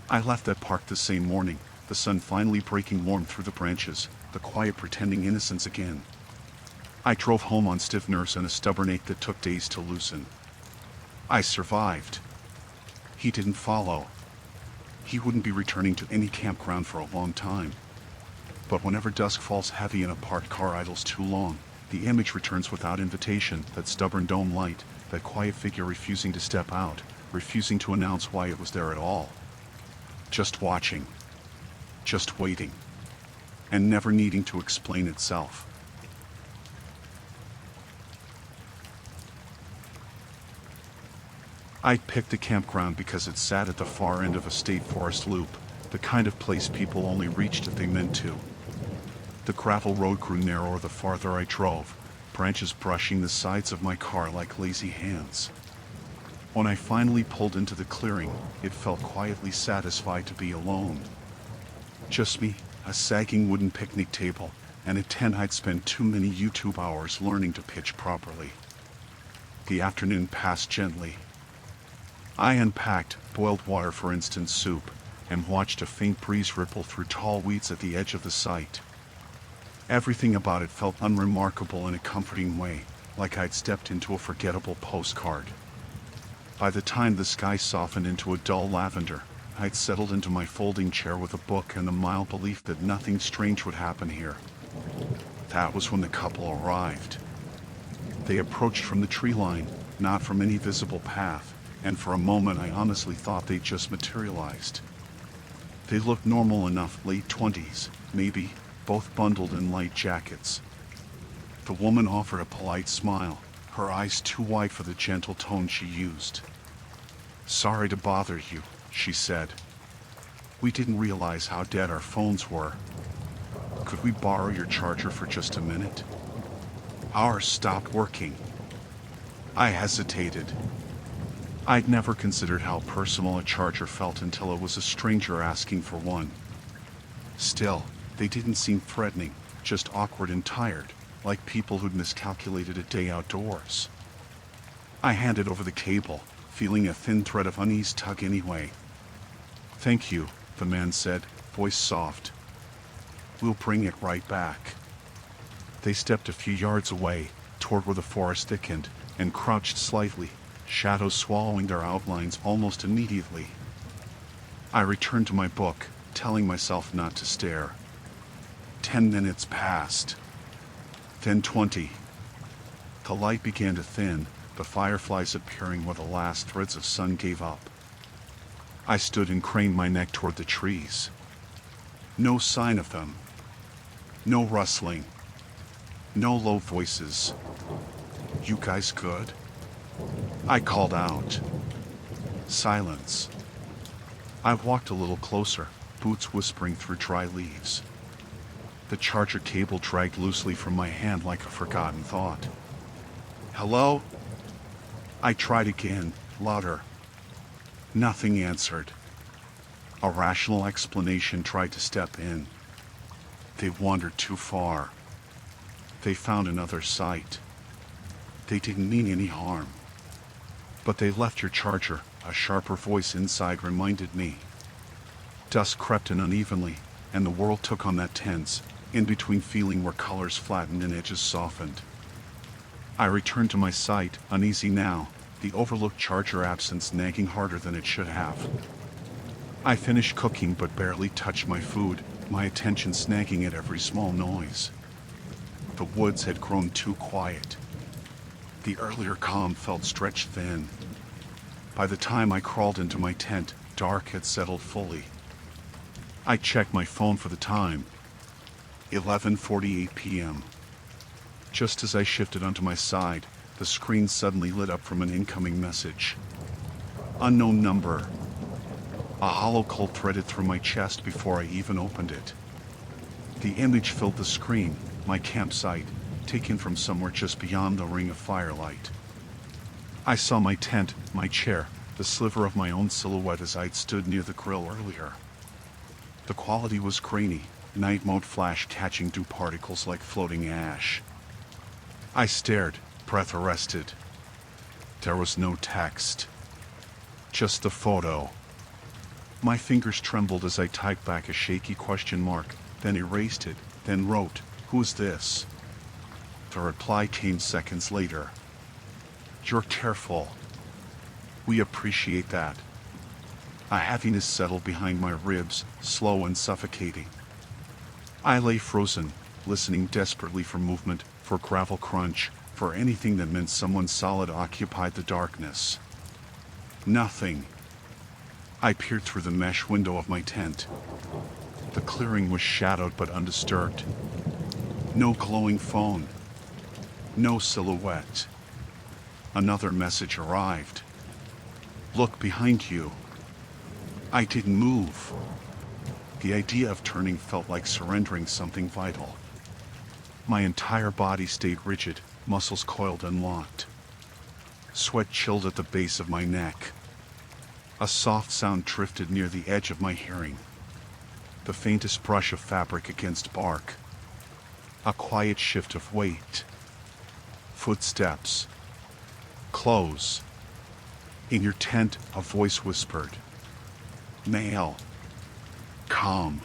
I left that park the same morning, the sun finally breaking warm through the branches, the quiet pretending innocence again. I drove home on stiff nerves and a stubborn ache that took days to loosen. I survived. He didn't follow. He wouldn't be returning to any campground for a long time. But whenever dusk falls heavy and a parked car idles too long, the image returns without invitation, that stubborn dome light, that quiet figure refusing to step out, refusing to announce why it was there at all. Just watching. Just waiting. And never needing to explain itself. I picked the campground because it sat at the far end of a state forest loop, the kind of place people only reached if they meant to. The gravel road grew narrower the farther I drove, branches brushing the sides of my car like lazy hands. When I finally pulled into the clearing, it felt quietly satisfied to be alone. Just me, a sagging wooden picnic table, and a tent I'd spent too many YouTube hours learning to pitch properly. The afternoon passed gently. I unpacked, boiled water for instant soup, and watched a faint breeze ripple through tall weeds at the edge of the site. Everything about it felt unremarkable in a comforting way, like I'd stepped into a forgettable postcard. By the time the sky softened into a dull lavender, I'd settled into my folding chair with a book and the mild belief that nothing strange would happen here. That was when the couple arrived. They approached from the tree line, not from any visible path, and for a moment I honestly thought they'd just materialized. They looked normal enough, late 20s, maybe, both bundled in light jackets. The woman offered a polite smile, her eyes too wide for the gentle tone she used. "Sorry to bother you," she said. "We didn't realize how dead our phones were. Could we borrow your charger for just a minute? Ours stopped working." I hesitated. I'd never considered how personal a charger felt until it was a stranger asking for one. Still, they didn't seem threatening, just awkward and tired, like people who'd miscalculated a day outdoors. I handed over the cable, feeling a thin thread of unease tug anyway. "Thank you," the man said, voice soft. "We'll bring it right back." They stepped a few yards away, toward where the forest thickened, and crouched slightly, shadows swallowing their outlines almost immediately. I returned to my book, telling myself not to stare. 10 minutes passed. Then 20. The light began to thin, the fireflies appearing where the last threads of sun gave up. I stood and craned my neck toward the trees. No sign of them. No rustling. No low voices. "You guys good?" I called out. Silence. I walked a little closer, boots whispering through dry leaves. The charger cable dragged loosely from my hand like a forgotten thought. "Hello?" I tried again, louder. Nothing answered. A rational explanation tried to step in. They wandered too far. They found another site. They didn't mean any harm. "But they left your charger," a sharper voice inside reminded me. Dusk crept in unevenly, and the world took on that tense, in-between feeling where colors flattened and edges softened. I returned to my sight, uneasy now, the overlooked charger absence nagging harder than it should have. I finished cooking but barely touched my food, my attention snagging at every small noise. The woods had grown too quiet. The earlier calm felt stretched thin. By the time I crawled into my tent, dark had settled fully. I checked my phone for the time. 11:48 p.m. Just as I shifted onto my side, the screen suddenly lit up from an incoming message. Unknown number. A hollow cold threaded through my chest before I even opened it. The image filled the screen, my campsite, taken from somewhere just beyond the ring of firelight. I saw my tent, my chair, the sliver of my own silhouette as I'd stood near the grill earlier. The quality was grainy, night mode flash catching dew particles like floating ash. I stared, breath arrested. There was no text. Just the photo. My fingers trembled as I typed back a shaky question mark, then erased it, then wrote, "Who's this?" The reply came seconds later. "You're careful. We appreciate that." A heaviness settled behind my ribs, slow and suffocating. I lay frozen, listening desperately for movement, for gravel crunch, for anything that meant someone solid occupied the darkness. Nothing. I peered through the mesh window of my tent. The clearing was shadowed but undisturbed. No glowing phone. No silhouette. Another message arrived. "Look behind you." I didn't move. The idea of turning felt like surrendering something vital. My entire body stayed rigid, muscles coiled and locked. Sweat chilled at the base of my neck. A soft sound drifted near the edge of my hearing. The faintest brush of fabric against bark. A quiet shift of weight. Footsteps. Close. In your tent, a voice whispered. Male. Calm.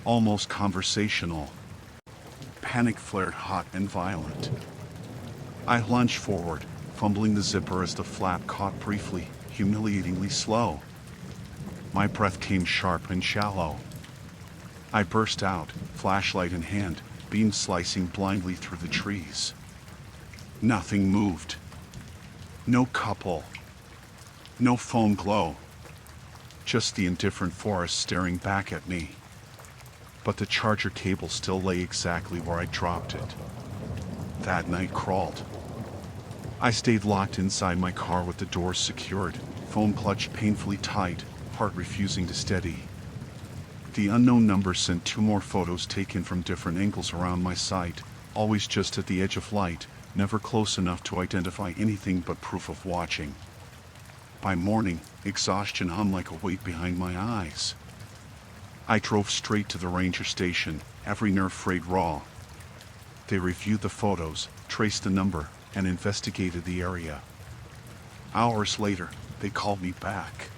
Almost conversational. Panic flared hot and violent. I lunged forward, fumbling the zipper as the flap caught briefly, humiliatingly slow. My breath came sharp and shallow. I burst out, flashlight in hand, beam slicing blindly through the trees. Nothing moved. No couple. No phone glow. Just the indifferent forest staring back at me. But the charger cable still lay exactly where I dropped it. That night crawled. I stayed locked inside my car with the doors secured, phone clutched painfully tight, heart refusing to steady. The unknown number sent 2 more photos taken from different angles around my site, always just at the edge of light, never close enough to identify anything but proof of watching. By morning, exhaustion hung like a weight behind my eyes. I drove straight to the ranger station, every nerve frayed raw. They reviewed the photos, traced the number, and investigated the area. Hours later, they called me back.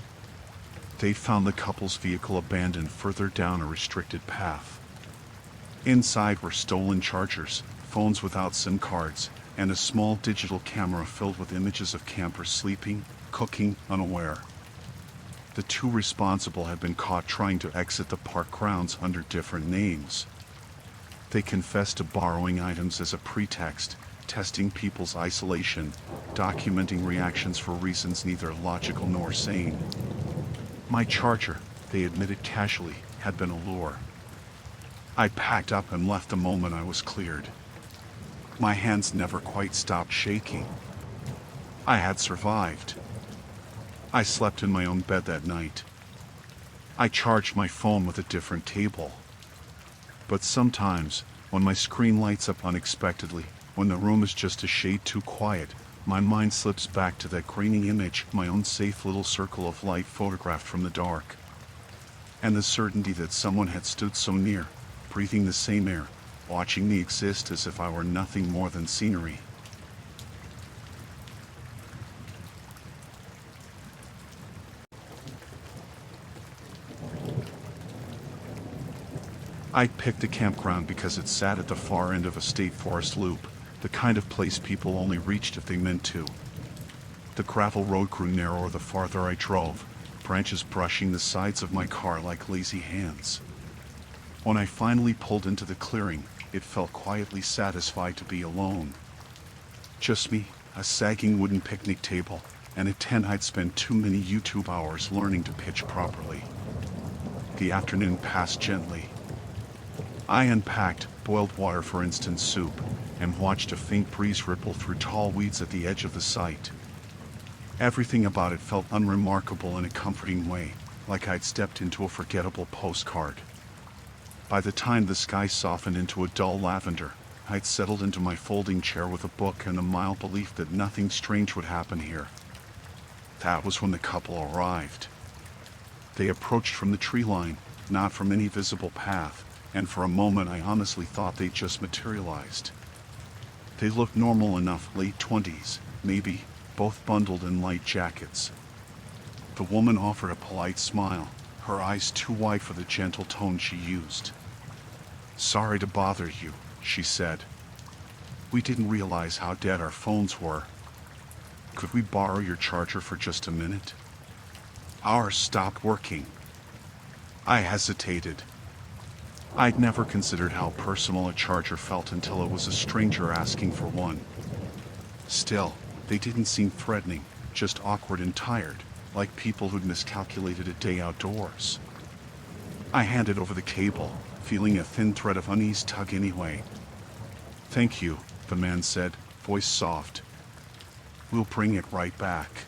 They found the couple's vehicle abandoned further down a restricted path. Inside were stolen chargers, phones without SIM cards, and a small digital camera filled with images of campers sleeping, cooking, unaware. The 2 responsible had been caught trying to exit the park grounds under different names. They confessed to borrowing items as a pretext, testing people's isolation, documenting reactions for reasons neither logical nor sane. My charger, they admitted casually, had been a lure. I packed up and left the moment I was cleared. My hands never quite stopped shaking. I had survived. I slept in my own bed that night. I charged my phone with a different cable. But sometimes, when my screen lights up unexpectedly, when the room is just a shade too quiet, my mind slips back to that graining image, my own safe little circle of light photographed from the dark. And the certainty that someone had stood so near, breathing the same air, watching me exist as if I were nothing more than scenery. I picked a campground because it sat at the far end of a state forest loop, the kind of place people only reached if they meant to. The gravel road grew narrower the farther I drove, branches brushing the sides of my car like lazy hands. When I finally pulled into the clearing, it felt quietly satisfied to be alone. Just me, a sagging wooden picnic table, and a tent I'd spent too many YouTube hours learning to pitch properly. The afternoon passed gently. I unpacked, boiled water for instant soup, and watched a faint breeze ripple through tall weeds at the edge of the site. Everything about it felt unremarkable in a comforting way, like I'd stepped into a forgettable postcard. By the time the sky softened into a dull lavender, I'd settled into my folding chair with a book and a mild belief that nothing strange would happen here. That was when the couple arrived. They approached from the tree line, not from any visible path, and for a moment I honestly thought they'd just materialized. They looked normal enough, late 20s, maybe, both bundled in light jackets. The woman offered a polite smile, her eyes too wide for the gentle tone she used. "Sorry to bother you," she said. "We didn't realize how dead our phones were. Could we borrow your charger for just a minute? Ours stopped working." I hesitated. I'd never considered how personal a charger felt until it was a stranger asking for one. Still, they didn't seem threatening, just awkward and tired, like people who'd miscalculated a day outdoors. I handed over the cable, feeling a thin thread of unease tug anyway. "Thank you," the man said, voice soft. "We'll bring it right back."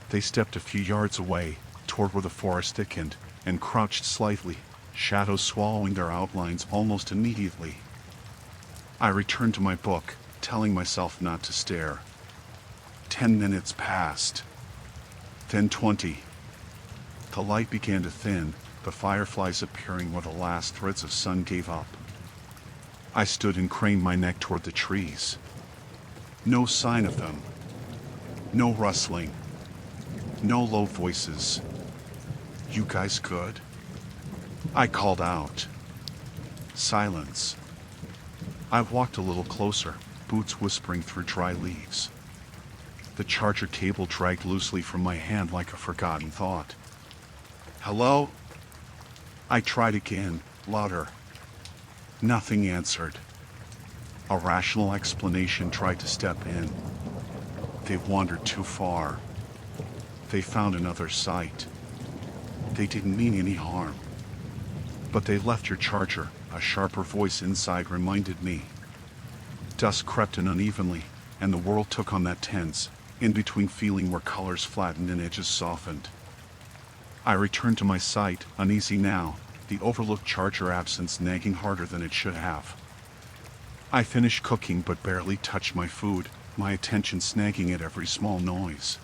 They stepped a few yards away, toward where the forest thickened, and crouched slightly, shadows swallowing their outlines almost immediately. I returned to my book, telling myself not to stare. 10 minutes passed. Then 20. The light began to thin, the fireflies appearing where the last threads of sun gave up. I stood and craned my neck toward the trees. No sign of them. No rustling. No low voices. "You guys good?" I called out. Silence. I walked a little closer, boots whispering through dry leaves. The charger cable dragged loosely from my hand like a forgotten thought. "Hello?" I tried again, louder. Nothing answered. A rational explanation tried to step in. They wandered too far. They found another site. They didn't mean any harm. "But they left your charger," a sharper voice inside reminded me. Dusk crept in unevenly, and the world took on that tense, in-between feeling where colors flattened and edges softened. I returned to my site, uneasy now, the overlooked charger absence nagging harder than it should have. I finished cooking but barely touched my food, my attention snagging at every small noise.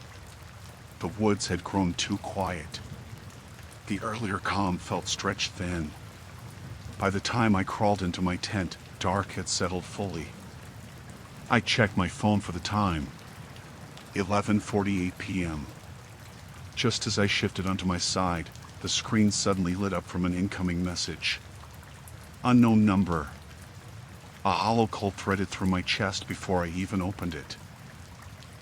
The woods had grown too quiet. The earlier calm felt stretched thin. By the time I crawled into my tent, dark had settled fully. I checked my phone for the time. 11:48 p.m. Just as I shifted onto my side, the screen suddenly lit up from an incoming message. Unknown number. A hollow cold threaded through my chest before I even opened it.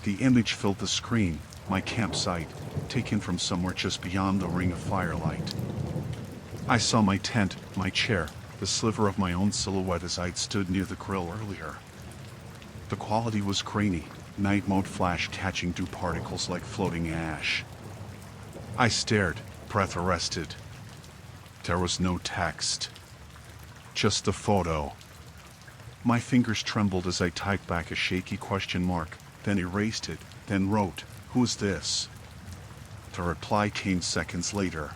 The image filled the screen, my campsite, taken from somewhere just beyond the ring of firelight. I saw my tent, my chair, the sliver of my own silhouette as I'd stood near the grill earlier. The quality was grainy, night mode flash catching dew particles like floating ash. I stared, breath arrested. There was no text. Just the photo. My fingers trembled as I typed back a shaky question mark, then erased it, then wrote, "Who's this?" The reply came seconds later.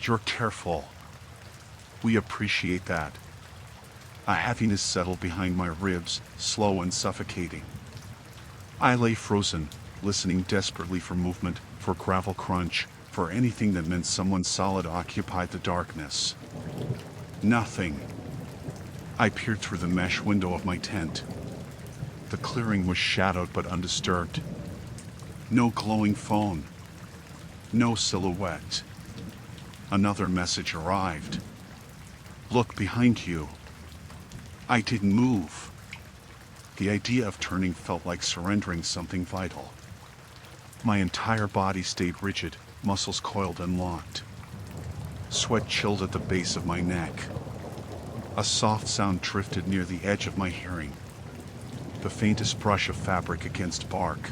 "You're careful. We appreciate that." A heaviness settled behind my ribs, slow and suffocating. I lay frozen, listening desperately for movement, for gravel crunch, for anything that meant someone solid occupied the darkness. Nothing. I peered through the mesh window of my tent. The clearing was shadowed but undisturbed. No glowing phone. No silhouette. Another message arrived. "Look behind you." I didn't move. The idea of turning felt like surrendering something vital. My entire body stayed rigid, muscles coiled and locked. Sweat chilled at the base of my neck. A soft sound drifted near the edge of my hearing. The faintest brush of fabric against bark.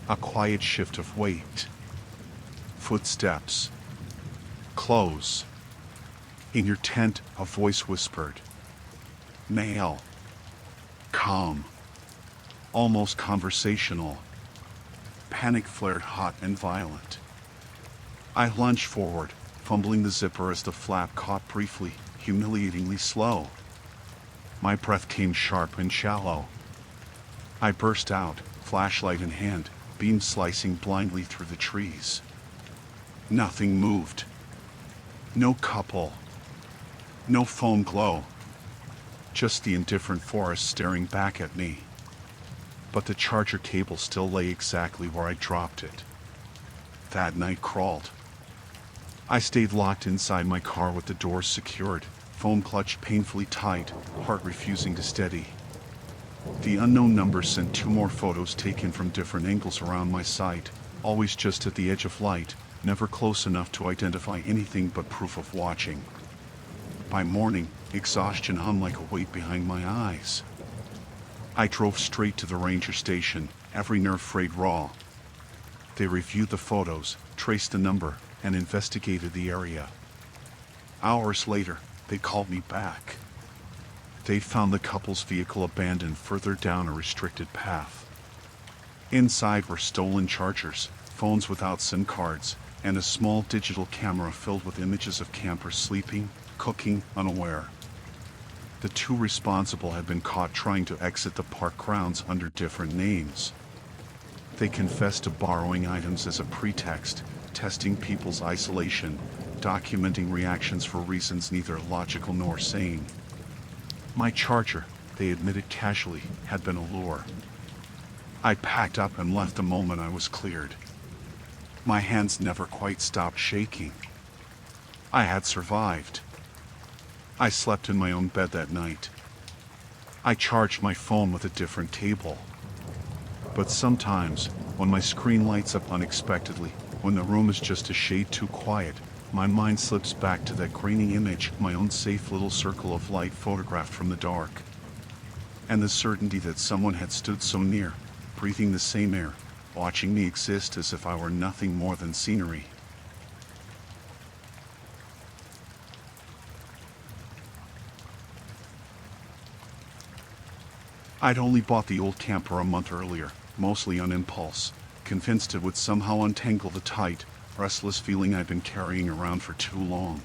A quiet shift of weight. Footsteps. Close. In your tent, a voice whispered. Male. Calm. Almost conversational. Panic flared hot and violent. I lunged forward, fumbling the zipper as the flap caught briefly, humiliatingly slow. My breath came sharp and shallow. I burst out, flashlight in hand, beam slicing blindly through the trees. Nothing moved. No couple. No foam glow. Just the indifferent forest staring back at me. But the charger cable still lay exactly where I dropped it. That night crawled. I stayed locked inside my car with the doors secured, foam clutch painfully tight, heart refusing to steady. The unknown number sent 2 more photos taken from different angles around my site, always just at the edge of light, never close enough to identify anything but proof of watching. By morning, exhaustion hung like a weight behind my eyes. I drove straight to the ranger station, every nerve frayed raw. They reviewed the photos, traced the number, and investigated the area. Hours later, they called me back. They found the couple's vehicle abandoned further down a restricted path. Inside were stolen chargers, phones without SIM cards, and a small digital camera filled with images of campers sleeping, cooking, unaware. The 2 responsible had been caught trying to exit the park grounds under different names. They confessed to borrowing items as a pretext, testing people's isolation, documenting reactions for reasons neither logical nor sane. My charger, they admitted casually, had been a lure. I packed up and left the moment I was cleared. My hands never quite stopped shaking. I had survived. I slept in my own bed that night. I charged my phone with a different cable. But sometimes, when my screen lights up unexpectedly, when the room is just a shade too quiet, my mind slips back to that grainy image, my own safe little circle of light photographed from the dark. And the certainty that someone had stood so near, breathing the same air, watching me exist as if I were nothing more than scenery. I'd only bought the old camper a month earlier, mostly on impulse, convinced it would somehow untangle the tight, restless feeling I'd been carrying around for too long.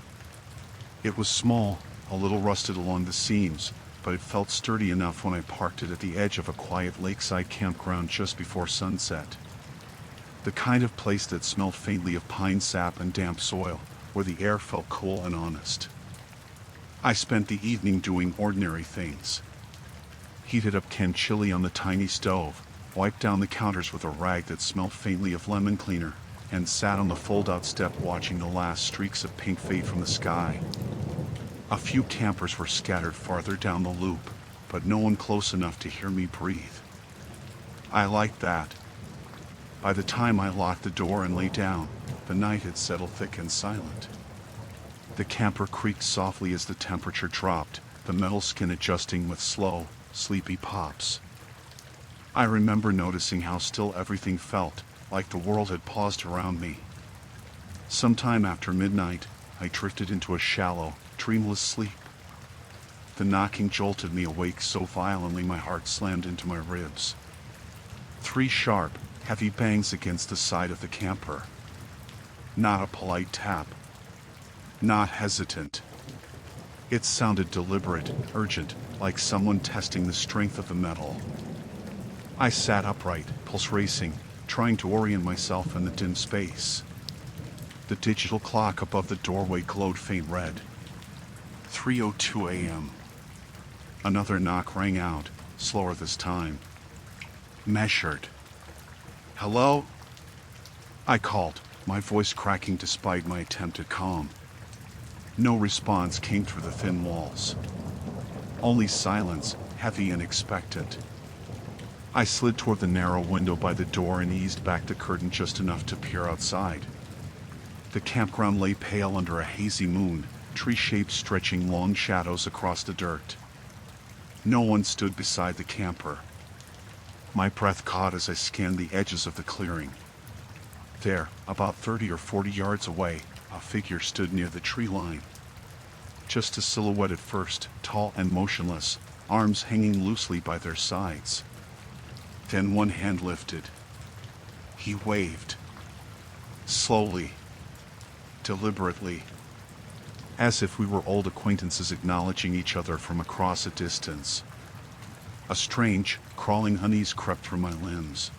It was small, a little rusted along the seams, but it felt sturdy enough when I parked it at the edge of a quiet lakeside campground just before sunset. The kind of place that smelled faintly of pine sap and damp soil, where the air felt cool and honest. I spent the evening doing ordinary things. Heated up canned chili on the tiny stove, wiped down the counters with a rag that smelled faintly of lemon cleaner, and sat on the fold-out step watching the last streaks of pink fade from the sky. A few campers were scattered farther down the loop, but no one close enough to hear me breathe. I liked that. By the time I locked the door and lay down, the night had settled thick and silent. The camper creaked softly as the temperature dropped, the metal skin adjusting with slow, sleepy pops. I remember noticing how still everything felt, like the world had paused around me. Sometime after midnight, I drifted into a shallow, dreamless sleep. The knocking jolted me awake so violently my heart slammed into my ribs. 3 sharp, heavy bangs against the side of the camper. Not a polite tap. Not hesitant. It sounded deliberate, urgent, like someone testing the strength of the metal. I sat upright, pulse racing, trying to orient myself in the dim space. The digital clock above the doorway glowed faint red. 3:02 a.m. Another knock rang out, slower this time. Measured. Hello? I called, my voice cracking despite my attempt at calm. No response came through the thin walls. Only silence, heavy and expectant. I slid toward the narrow window by the door and eased back the curtain just enough to peer outside. The campground lay pale under a hazy moon, tree shapes stretching long shadows across the dirt. No one stood beside the camper. My breath caught as I scanned the edges of the clearing. There, about 30 or 40 yards away, A figure stood near the tree line. Just a silhouette at first, tall and motionless, arms hanging loosely by their sides. Then one hand lifted. He waved. Slowly. Deliberately. As if we were old acquaintances acknowledging each other from across a distance. A strange, crawling unease crept through my limbs.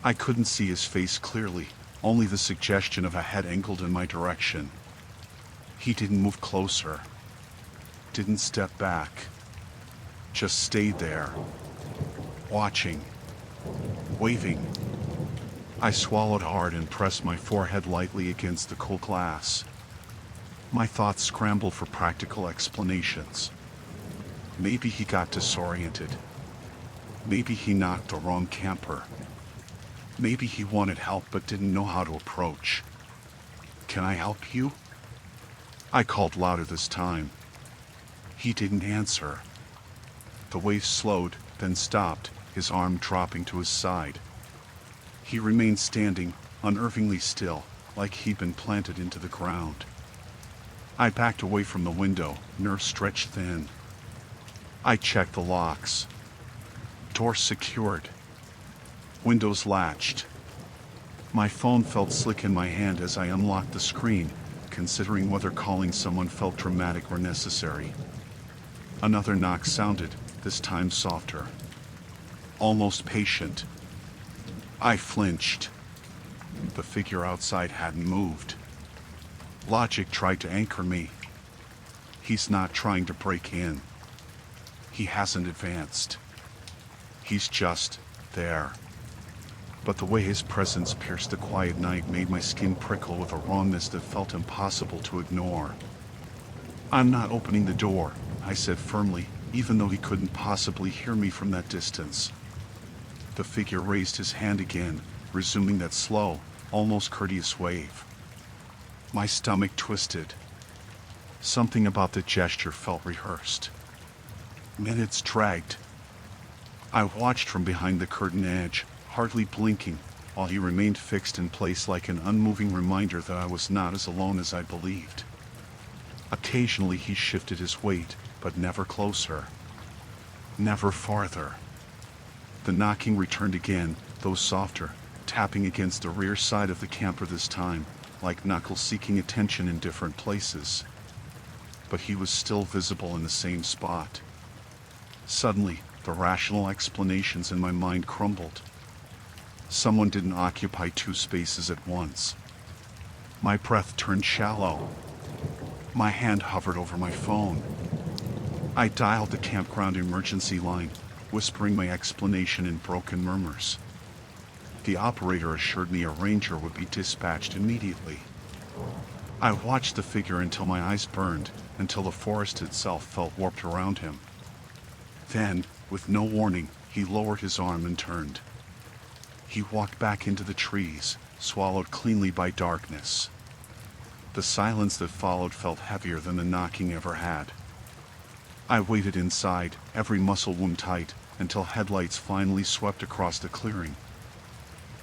I couldn't see his face clearly, only the suggestion of a head angled in my direction. He didn't move closer. Didn't step back. Just stayed there. Watching. Waving. I swallowed hard and pressed my forehead lightly against the cool glass. My thoughts scrambled for practical explanations. Maybe he got disoriented. Maybe he knocked the wrong camper. Maybe he wanted help but didn't know how to approach. Can I help you? I called louder this time. He didn't answer. The wave slowed, then stopped, his arm dropping to his side. He remained standing, unnervingly still, like he'd been planted into the ground. I backed away from the window, nerves stretched thin. I checked the locks. Door secured. Windows latched. My phone felt slick in my hand as I unlocked the screen, considering whether calling someone felt dramatic or necessary. Another knock sounded, this time softer. Almost patient. I flinched. The figure outside hadn't moved. Logic tried to anchor me. He's not trying to break in. He hasn't advanced. He's just there. But the way his presence pierced the quiet night made my skin prickle with a rawness that felt impossible to ignore. I'm not opening the door, I said firmly, even though he couldn't possibly hear me from that distance. The figure raised his hand again, resuming that slow, almost courteous wave. My stomach twisted. Something about the gesture felt rehearsed. Minutes dragged. I watched from behind the curtain edge, hardly blinking, while he remained fixed in place like an unmoving reminder that I was not as alone as I believed. Occasionally he shifted his weight, but never closer. Never farther. The knocking returned again, though softer, tapping against the rear side of the camper this time, like knuckles seeking attention in different places. But he was still visible in the same spot. Suddenly, the rational explanations in my mind crumbled. Someone didn't occupy two spaces at once. My breath turned shallow. My hand hovered over my phone. I dialed the campground emergency line, whispering my explanation in broken murmurs. The operator assured me a ranger would be dispatched immediately. I watched the figure until my eyes burned, until the forest itself felt warped around him. Then, with no warning, he lowered his arm and turned. He walked back into the trees, swallowed cleanly by darkness. The silence that followed felt heavier than the knocking ever had. I waited inside, every muscle wound tight, until headlights finally swept across the clearing.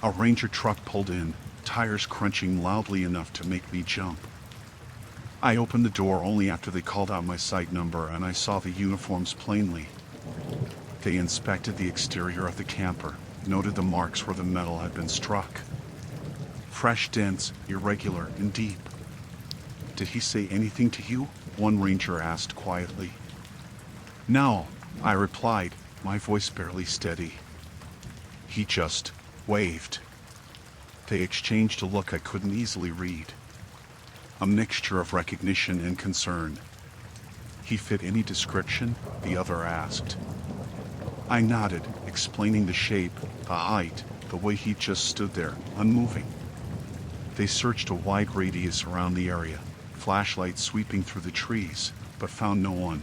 A ranger truck pulled in, tires crunching loudly enough to make me jump. I opened the door only after they called out my site number and I saw the uniforms plainly. They inspected the exterior of the camper, noted the marks where the metal had been struck. Fresh, dense, irregular, and deep. Did he say anything to you? One ranger asked quietly. No, I replied, my voice barely steady. He just waved. They exchanged a look I couldn't easily read. A mixture of recognition and concern. He fit any description? The other asked. I nodded, explaining the shape, the height, the way he just stood there, unmoving. They searched a wide radius around the area, flashlights sweeping through the trees, but found no one.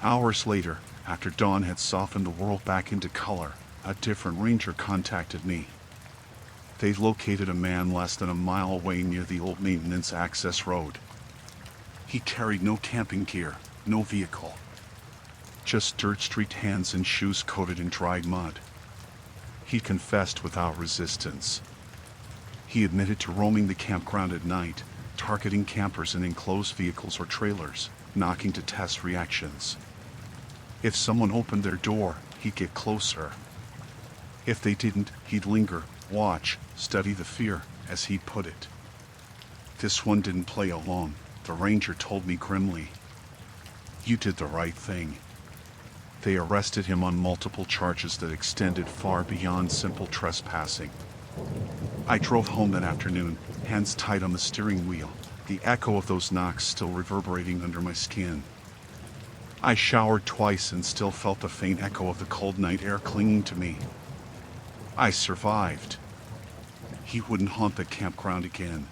Hours later, after dawn had softened the world back into color, a different ranger contacted me. They located a man less than a mile away near the old maintenance access road. He carried no camping gear, no vehicle. Just dirt streaked hands and shoes coated in dried mud. He confessed without resistance. He admitted to roaming the campground at night, targeting campers in enclosed vehicles or trailers, knocking to test reactions. If someone opened their door, he'd get closer. If they didn't, he'd linger, watch, study the fear, as he put it. This one didn't play along, the ranger told me grimly. You did the right thing. They arrested him on multiple charges that extended far beyond simple trespassing. I drove home that afternoon, hands tight on the steering wheel, the echo of those knocks still reverberating under my skin. I showered twice and still felt the faint echo of the cold night air clinging to me. I survived. He wouldn't haunt the campground again.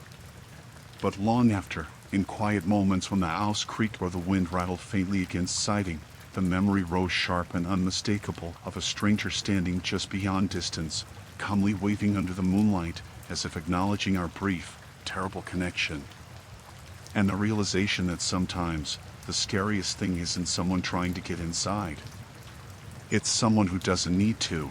But long after, in quiet moments when the house creaked or the wind rattled faintly against siding, the memory rose sharp and unmistakable of a stranger standing just beyond distance, calmly waving under the moonlight as if acknowledging our brief, terrible connection. And the realization that sometimes the scariest thing isn't someone trying to get inside. It's someone who doesn't need to.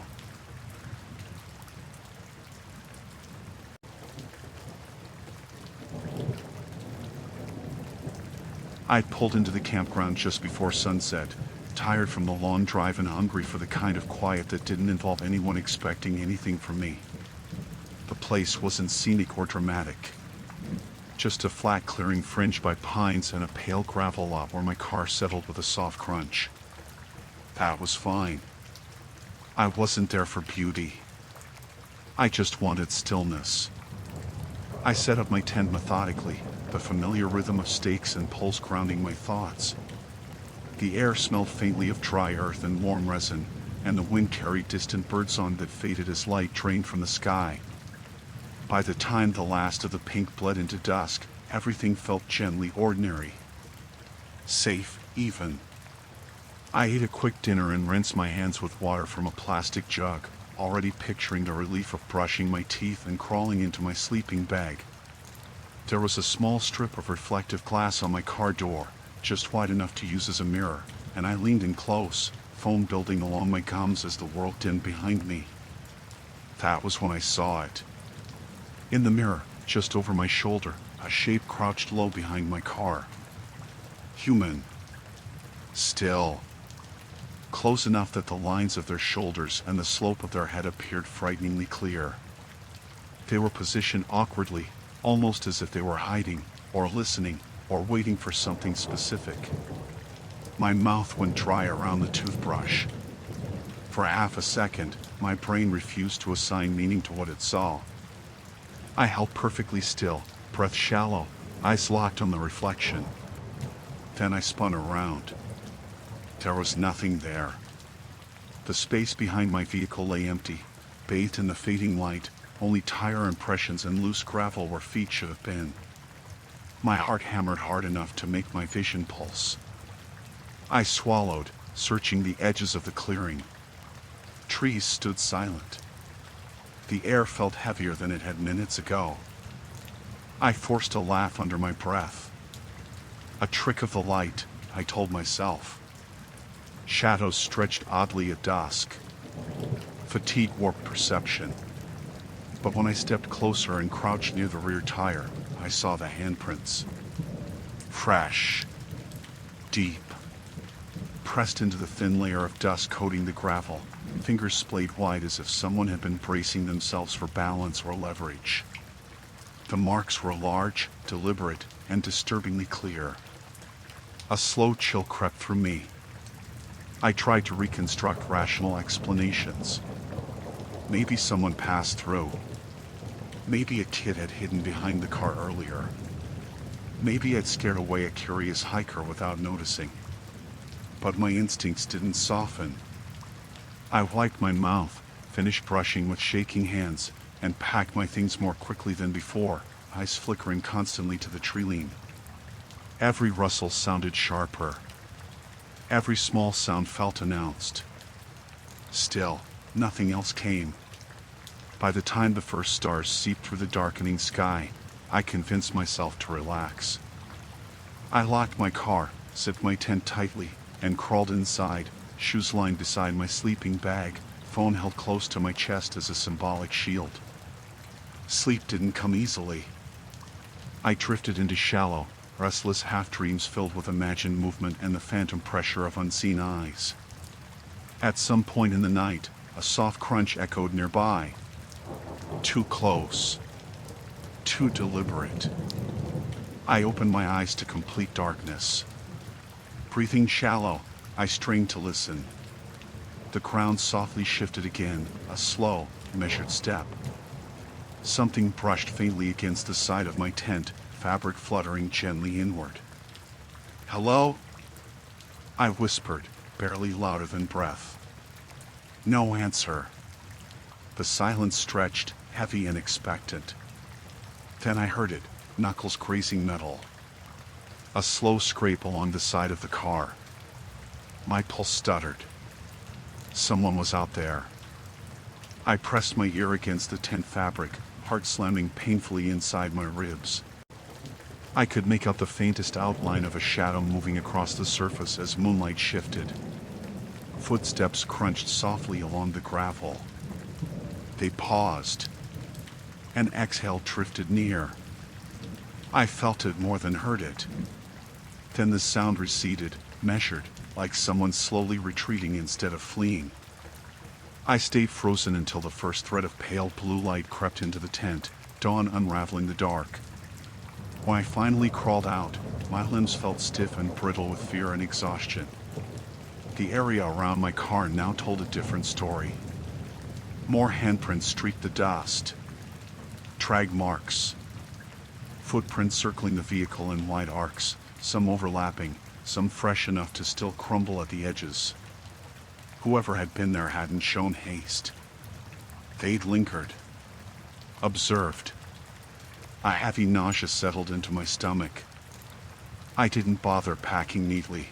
I pulled into the campground just before sunset, tired from the long drive and hungry for the kind of quiet that didn't involve anyone expecting anything from me. The place wasn't scenic or dramatic. Just a flat clearing fringed by pines and a pale gravel lot where my car settled with a soft crunch. That was fine. I wasn't there for beauty. I just wanted stillness. I set up my tent methodically, the familiar rhythm of stakes and poles grounding my thoughts. The air smelled faintly of dry earth and warm resin, and the wind carried distant birdsong that faded as light drained from the sky. By the time the last of the pink bled into dusk, everything felt gently ordinary. Safe, even. I ate a quick dinner and rinsed my hands with water from a plastic jug, already picturing the relief of brushing my teeth and crawling into my sleeping bag. There was a small strip of reflective glass on my car door, just wide enough to use as a mirror, and I leaned in close, foam building along my gums as the world dimmed behind me. That was when I saw it. In the mirror, just over my shoulder, a shape crouched low behind my car. Human. Still. Close enough that the lines of their shoulders and the slope of their head appeared frighteningly clear. They were positioned awkwardly, almost as if they were hiding, or listening, or waiting for something specific. My mouth went dry around the toothbrush. For half a second, my brain refused to assign meaning to what it saw. I held perfectly still, breath shallow, eyes locked on the reflection. Then I spun around. There was nothing there. The space behind my vehicle lay empty, bathed in the fading light, only tire impressions and loose gravel where feet should have been. My heart hammered hard enough to make my vision pulse. I swallowed, searching the edges of the clearing. Trees stood silent. The air felt heavier than it had minutes ago. I forced a laugh under my breath. A trick of the light, I told myself. Shadows stretched oddly at dusk. Fatigue warped perception. But when I stepped closer and crouched near the rear tire, I saw the handprints. Fresh. Deep. Pressed into the thin layer of dust coating the gravel, fingers splayed wide as if someone had been bracing themselves for balance or leverage. The marks were large, deliberate, and disturbingly clear. A slow chill crept through me. I tried to reconstruct rational explanations. Maybe someone passed through. Maybe a kid had hidden behind the car earlier. Maybe I'd scared away a curious hiker without noticing. But my instincts didn't soften. I wiped my mouth, finished brushing with shaking hands, and packed my things more quickly than before, eyes flickering constantly to the tree line. Every rustle sounded sharper. Every small sound felt announced. Still, nothing else came. By the time the first stars seeped through the darkening sky, I convinced myself to relax. I locked my car, zipped my tent tightly, and crawled inside, shoes lined beside my sleeping bag, phone held close to my chest as a symbolic shield. Sleep didn't come easily. I drifted into shallow, restless half-dreams filled with imagined movement and the phantom pressure of unseen eyes. At some point in the night, a soft crunch echoed nearby. Too close. Too deliberate. I opened my eyes to complete darkness. Breathing shallow, I strained to listen. The ground softly shifted again, a slow, measured step. Something brushed faintly against the side of my tent, fabric fluttering gently inward. "Hello?" I whispered, barely louder than breath. No answer. The silence stretched, heavy and expectant. Then I heard it, knuckles grazing metal. A slow scrape along the side of the car. My pulse stuttered. Someone was out there. I pressed my ear against the tent fabric, heart slamming painfully inside my ribs. I could make out the faintest outline of a shadow moving across the surface as moonlight shifted. Footsteps crunched softly along the gravel. They paused. An exhale drifted near. I felt it more than heard it. Then the sound receded, measured, like someone slowly retreating instead of fleeing. I stayed frozen until the first thread of pale blue light crept into the tent, dawn unraveling the dark. When I finally crawled out, my limbs felt stiff and brittle with fear and exhaustion. The area around my car now told a different story. More handprints streaked the dust. Drag marks. Footprints circling the vehicle in wide arcs, some overlapping, some fresh enough to still crumble at the edges. Whoever had been there hadn't shown haste. They'd lingered. Observed. A heavy nausea settled into my stomach. I didn't bother packing neatly.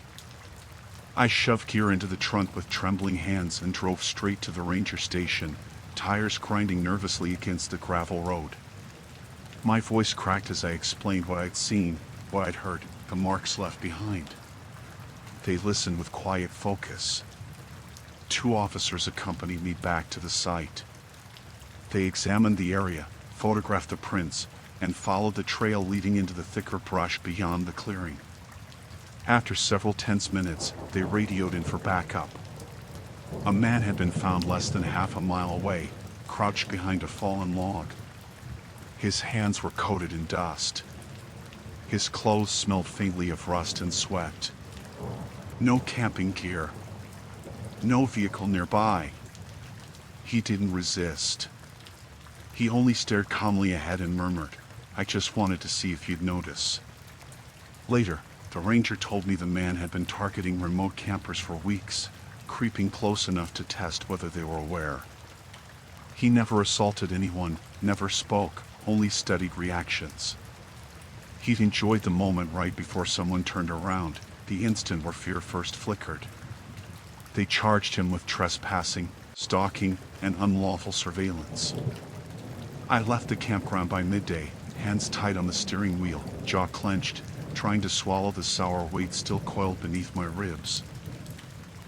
I shoved gear into the trunk with trembling hands and drove straight to the ranger station, tires grinding nervously against the gravel road. My voice cracked as I explained what I'd seen, what I'd heard, the marks left behind. They listened with quiet focus. 2 officers accompanied me back to the site. They examined the area, photographed the prints, and followed the trail leading into the thicker brush beyond the clearing. After several tense minutes, they radioed in for backup. A man had been found less than half a mile away, crouched behind a fallen log. His hands were coated in dust. His clothes smelled faintly of rust and sweat. No camping gear. No vehicle nearby. He didn't resist. He only stared calmly ahead and murmured, "I just wanted to see if you'd notice." Later, the ranger told me the man had been targeting remote campers for weeks, creeping close enough to test whether they were aware. He never assaulted anyone, never spoke, only studied reactions. He'd enjoyed the moment right before someone turned around, the instant where fear first flickered. They charged him with trespassing, stalking, and unlawful surveillance. I left the campground by midday, hands tight on the steering wheel, jaw clenched, trying to swallow the sour weight still coiled beneath my ribs.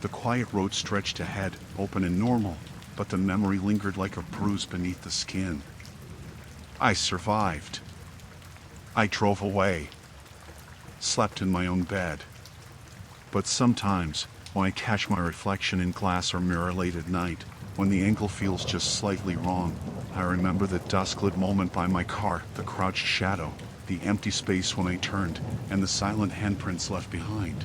The quiet road stretched ahead, open and normal, but the memory lingered like a bruise beneath the skin. I survived. I drove away. Slept in my own bed. But sometimes, when I catch my reflection in glass or mirror late at night, when the angle feels just slightly wrong, I remember the dusk-lit moment by my car, the crouched shadow, the empty space when I turned, and the silent handprints left behind.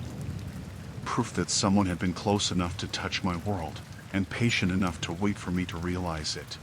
Proof that someone had been close enough to touch my world, and patient enough to wait for me to realize it.